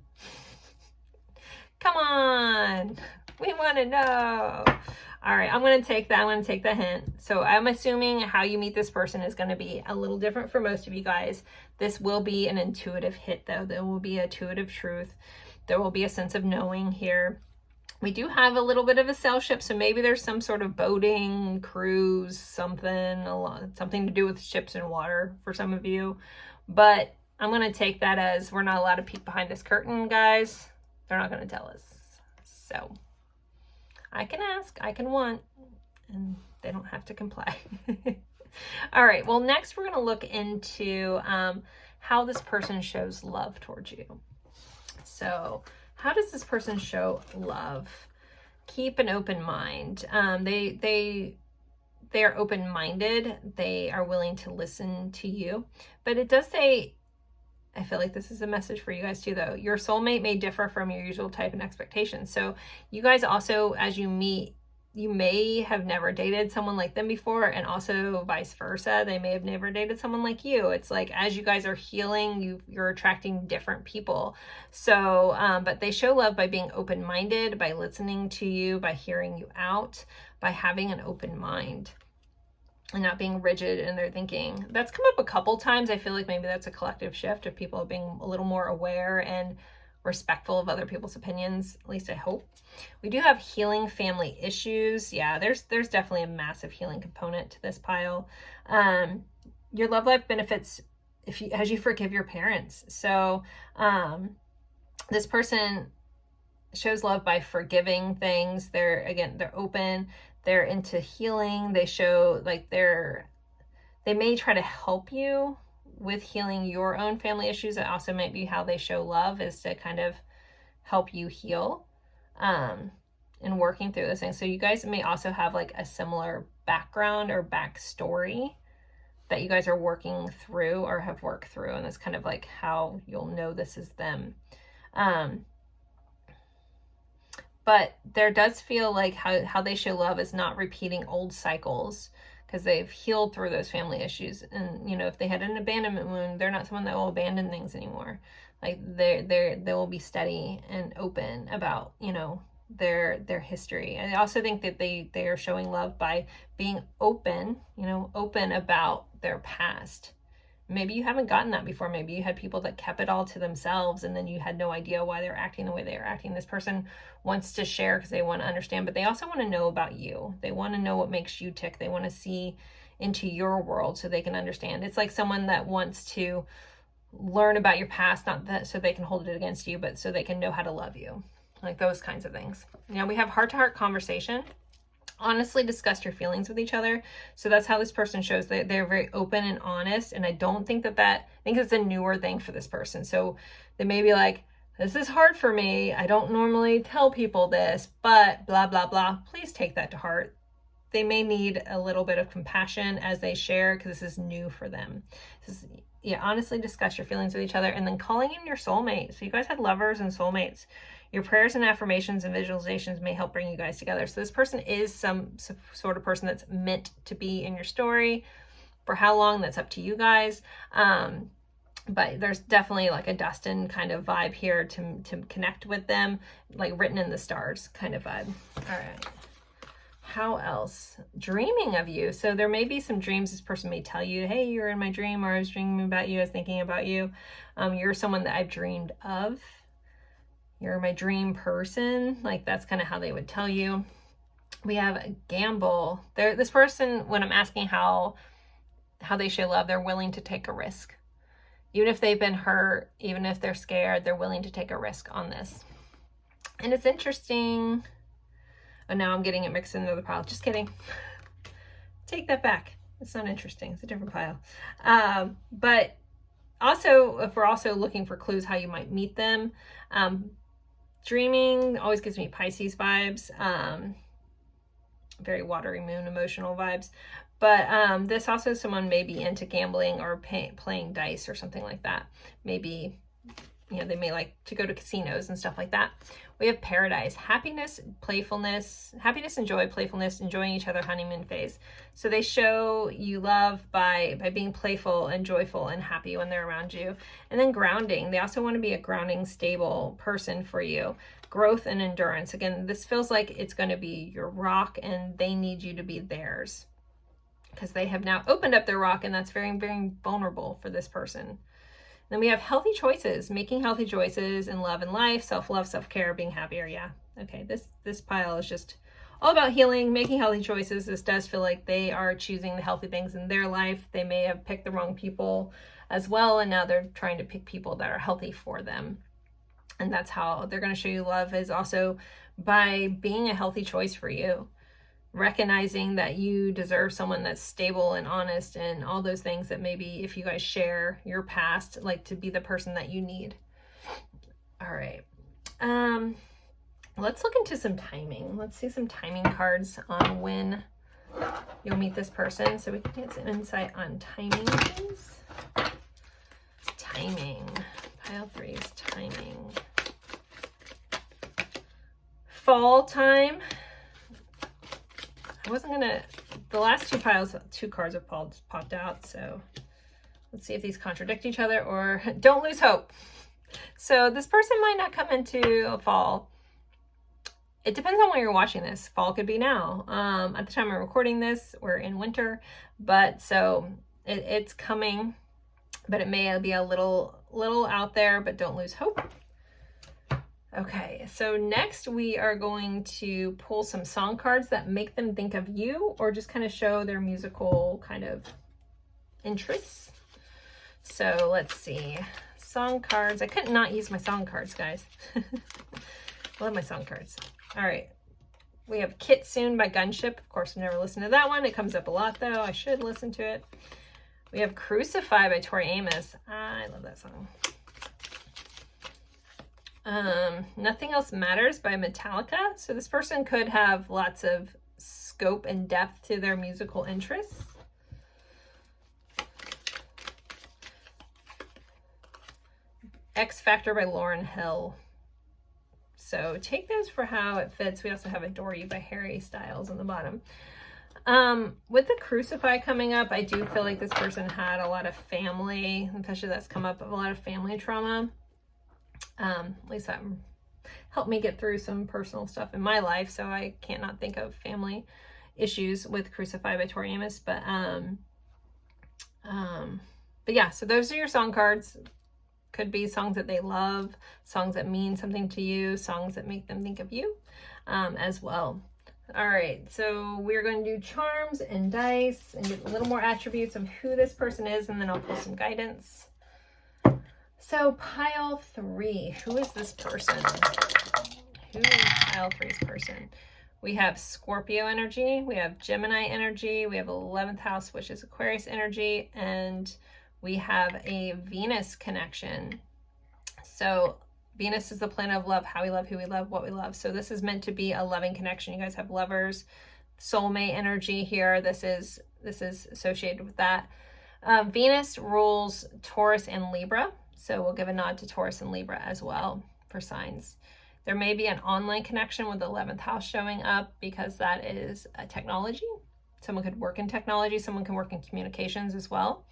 Come on. We want to know. All right, I'm going to take that. I'm going to take the hint. So I'm assuming how you meet this person is going to be a little different for most of you guys. This will be an intuitive hit, though. There will be intuitive truth. There will be a sense of knowing here. We do have a little bit of a sail ship, so maybe there's some sort of boating, cruise, something to do with ships and water for some of you. But I'm going to take that as we're not allowed to peek behind this curtain, guys. They're not going to tell us. So I can ask, I can want, and they don't have to comply. All right, well, next we're going to look into how this person shows love towards you. So how does this person show love? Keep an open mind. They are open-minded. They are willing to listen to you. But it does say, I feel like this is a message for you guys too, though. Your soulmate may differ from your usual type and expectations. So you guys also, as you meet, you may have never dated someone like them before, and also vice versa. They may have never dated someone like you. It's like as you guys are healing, you're attracting different people. So, but they show love by being open-minded, by listening to you, by hearing you out, by having an open mind and not being rigid in their thinking. That's come up a couple times. I feel like maybe that's a collective shift of people being a little more aware and respectful of other people's opinions, at least I hope. We do have healing family issues. Yeah, there's definitely a massive healing component to this pile. Your love life benefits as you forgive your parents. So this person shows love by forgiving things. They're open, they're into healing. They show like they may try to help you with healing your own family issues. It also might be how they show love is to kind of help you heal and working through those things. So you guys may also have like a similar background or backstory that you guys are working through or have worked through, and that's kind of like how you'll know this is them. But there does feel like how they show love is not repeating old cycles, because they've healed through those family issues. And, you know, if they had an abandonment wound, they're not someone that will abandon things anymore. Like they will be steady and open about, you know, their history. And I also think that they are showing love by being open, you know, open about their past. Maybe you haven't gotten that before. Maybe you had people that kept it all to themselves and then you had no idea why they're acting the way they are acting. This person wants to share because they want to understand, but they also want to know about you. They want to know what makes you tick. They want to see into your world so they can understand. It's like someone that wants to learn about your past, not that so they can hold it against you, but so they can know how to love you. Like those kinds of things. Now we have heart-to-heart conversation. Honestly discuss your feelings with each other. So that's how this person shows that they're very open and honest. And I don't think I think it's a newer thing for this person. So they may be like, this is hard for me. I don't normally tell people this, but blah, blah, blah. Please take that to heart. They may need a little bit of compassion as they share because this is new for them. Honestly discuss your feelings with each other, and then calling in your soulmate. So you guys had lovers and soulmates. Your prayers and affirmations and visualizations may help bring you guys together. So this person is some sort of person that's meant to be in your story. For how long, that's up to you guys. But there's definitely like a Dustin kind of vibe here to connect with them, like written in the stars kind of vibe. All right. How else? Dreaming of you. So there may be some dreams this person may tell you, hey, you're in my dream, or I was dreaming about you, I was thinking about you. You're someone that I've dreamed of. You're my dream person. Like that's kind of how they would tell you. We have a gamble. This person, when I'm asking how they show love, they're willing to take a risk. Even if they've been hurt, even if they're scared, they're willing to take a risk on this. And it's interesting. Oh, now I'm getting it mixed into the pile. Just kidding. Take that back. It's not interesting. It's a different pile. But also, if we're also looking for clues how you might meet them, dreaming always gives me Pisces vibes, very watery moon emotional vibes. But this also, someone may be into gambling or playing dice or something like that. Maybe you know, they may like to go to casinos and stuff like that. We have paradise, happiness, playfulness, happiness and joy, playfulness, enjoying each other, honeymoon phase. So they show you love by being playful and joyful and happy when they're around you. And then grounding, they also want to be a grounding, stable person for you. Growth and endurance. Again, this feels like it's going to be your rock and they need you to be theirs because they have now opened up their rock, and that's very, very vulnerable for this person. Then we have healthy choices, making healthy choices in love and life, self-love, self-care, being happier. Yeah. Okay. This pile is just all about healing, making healthy choices. This does feel like they are choosing the healthy things in their life. They may have picked the wrong people as well, and now they're trying to pick people that are healthy for them. And that's how they're going to show you love, is also by being a healthy choice for you. Recognizing that you deserve someone that's stable and honest and all those things that maybe if you guys share your past, like to be the person that you need. All right. Let's look into some timing. Let's see some timing cards on when you'll meet this person so we can get some insight on timing, please. Timing. Pile 3 is timing. Fall time. I wasn't gonna, the last two cards have popped out, so let's see if these contradict each other or don't lose hope. So this person might not come into a fall. It depends on when you're watching this. Fall could be now. At the time I'm recording this, we're in winter, but so it's coming, but it may be a little out there, but don't lose hope. Okay, so next we are going to pull some song cards that make them think of you or just kind of show their musical kind of interests. So let's see. Song cards. I could not use my song cards, guys. I love my song cards. All right. We have Kitsune by Gunship. Of course, I've never listened to that one. It comes up a lot, though. I should listen to it. We have Crucify by Tori Amos. I love that song. Nothing Else Matters by Metallica. So this person could have lots of scope and depth to their musical interests. X Factor by Lauryn Hill. So take those for how it fits. We also have Adore You by Harry Styles on the bottom. With the Crucify coming up, I do feel like this person had a lot of family, especially that's come up, a lot of family trauma. At least that helped me get through some personal stuff in my life, so I can't not think of family issues with Crucify by Tori Amos. But yeah, so those are your song cards. Could be songs that they love, songs that mean something to you, songs that make them think of you as well. All right, so we're going to do charms and dice and get a little more attributes of who this person is, and then I'll pull some guidance. So pile 3, who is this person? Who is pile 3's person? We have Scorpio energy, we have Gemini energy, we have 11th house, which is Aquarius energy, and we have a Venus connection. So Venus is the planet of love, how we love, who we love, what we love. So this is meant to be a loving connection. You guys have lovers, soulmate energy here. This is associated with that. Venus rules Taurus and Libra. So we'll give a nod to Taurus and Libra as well for signs. There may be an online connection with the 11th house showing up because that is a technology. Someone could work in technology. Someone can work in communications as well.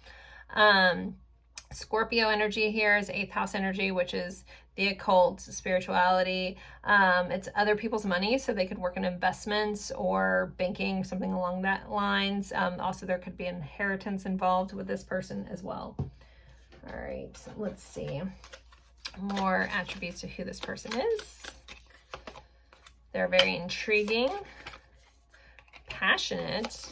Scorpio energy here is 8th house energy, which is the occult, spirituality. It's other people's money, so they could work in investments or banking, something along that lines. Also, there could be inheritance involved with this person as well. All right, so let's see. More attributes of who this person is. They're very intriguing, passionate,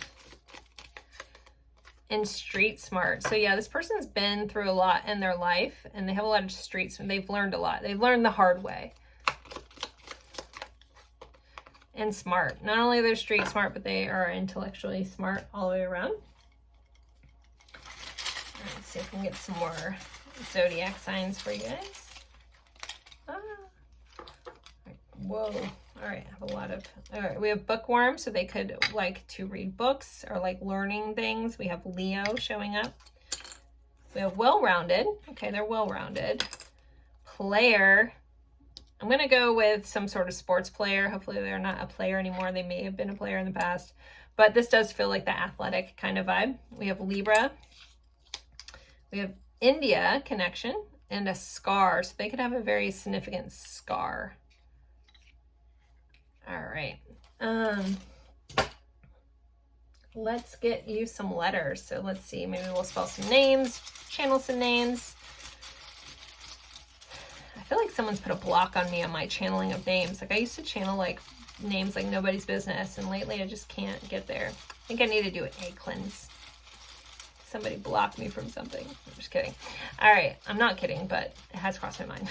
and street smart. So yeah, this person's been through a lot in their life and they have a lot of streets and they've learned a lot. They've learned the hard way. And smart. Not only are they street smart, but they are intellectually smart all the way around. Let's see if we can get some more zodiac signs for you guys. Whoa. All right, I have a lot of, all right, we have bookworm, so they could like to read books or like learning things. We have Leo showing up. We have well-rounded. Okay, they're well-rounded. player. I'm going to go with some sort of sports player. Hopefully they're not a player anymore. They may have been a player in the past. But this does feel like the athletic kind of vibe. We have Libra. We have India connection and a scar. So they could have a very significant scar. All right. Let's get you some letters. So let's see. Maybe we'll spell some names, channel some names. I feel like someone's put a block on me on my channeling of names. Like I used to channel like names like nobody's business, and lately I just can't get there. I think I need to do an egg cleanse. Somebody blocked me from something. I'm just kidding. All right, I'm not kidding, but it has crossed my mind.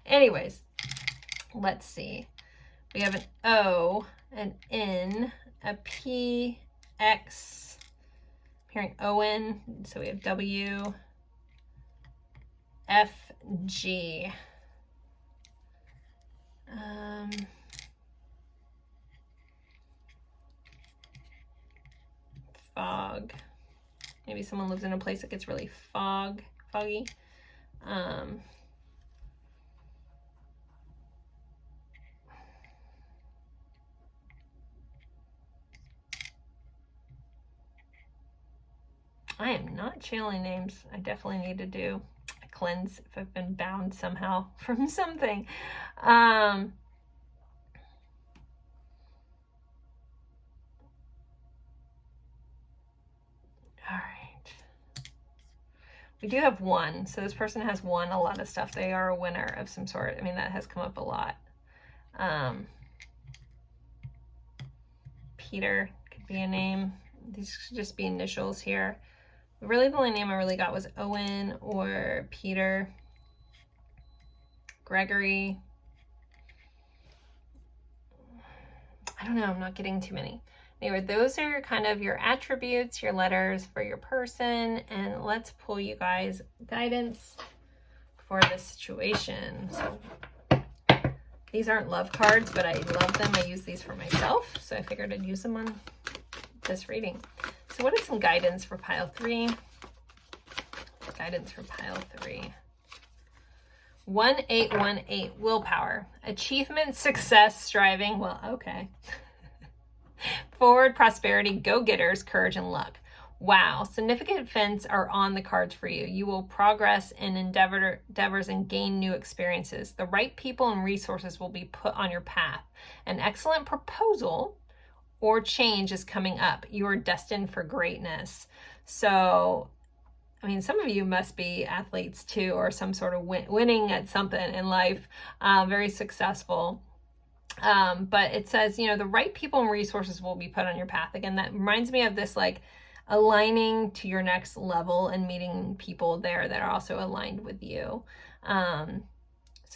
Anyways, let's see. We have an O, an N, a P, X. I'm hearing O-N, so we have W, F, G. Fog. Maybe someone lives in a place that gets really foggy. I am not channeling names. I definitely need to do a cleanse if I've been bound somehow from something. All right. We do have one. So this person has won a lot of stuff. They are a winner of some sort. I mean, that has come up a lot. Peter could be a name. These should just be initials here. Really, the only name I really got was Owen or Peter. Gregory. I don't know. I'm not getting too many. Anyway, those are kind of your attributes, your letters for your person. And let's pull you guys guidance for this situation. So these aren't love cards, but I love them. I use these for myself. So I figured I'd use them on this reading. So what is some guidance for pile 3? Guidance for pile 3. 1818, willpower. Achievement, success, striving. Well, okay. Forward, prosperity, go-getters, courage, and luck. Wow, significant events are on the cards for you. You will progress in endeavors and gain new experiences. The right people and resources will be put on your path. An excellent proposal or change is coming up. You are destined for greatness. So, I mean, some of you must be athletes too, or some sort of winning at something in life, very successful. But it says, you know, the right people and resources will be put on your path. Again, that reminds me of this, like, aligning to your next level and meeting people there that are also aligned with you. So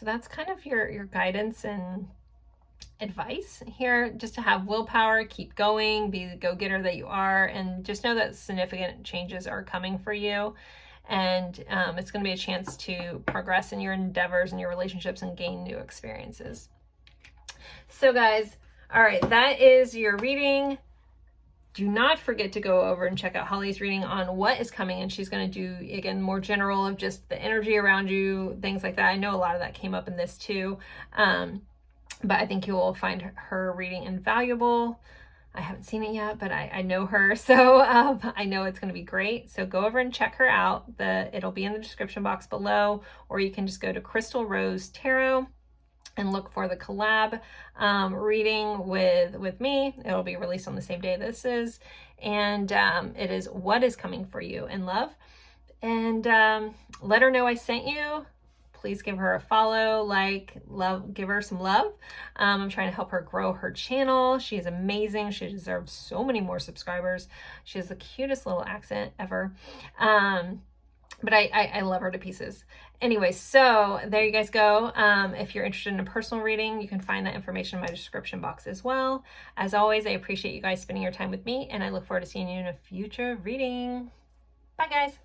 that's kind of your guidance and advice here, just to have willpower, keep going, be the go-getter that you are, and just know that significant changes are coming for you. And it's going to be a chance to progress in your endeavors and your relationships and gain new experiences. So guys, all right, that is your reading. Do not forget to go over and check out Holly's reading on what is coming, and she's going to do, again, more general of just the energy around you, things like that. I know a lot of that came up in this too, but I think you will find her reading invaluable. I haven't seen it yet, but I know her, so I know it's going to be great. So go over and check her out. It'll be in the description box below, or you can just go to Crystal Rose Tarot and look for the collab reading with me. It'll be released on the same day this is. And it is what is coming for you in love. And let her know I sent you. Please give her a follow, give her some love. I'm trying to help her grow her channel. She is amazing. She deserves so many more subscribers. She has the cutest little accent ever. But I love her to pieces. Anyway, so there you guys go. If you're interested in a personal reading, you can find that information in my description box as well. As always, I appreciate you guys spending your time with me, and I look forward to seeing you in a future reading. Bye, guys.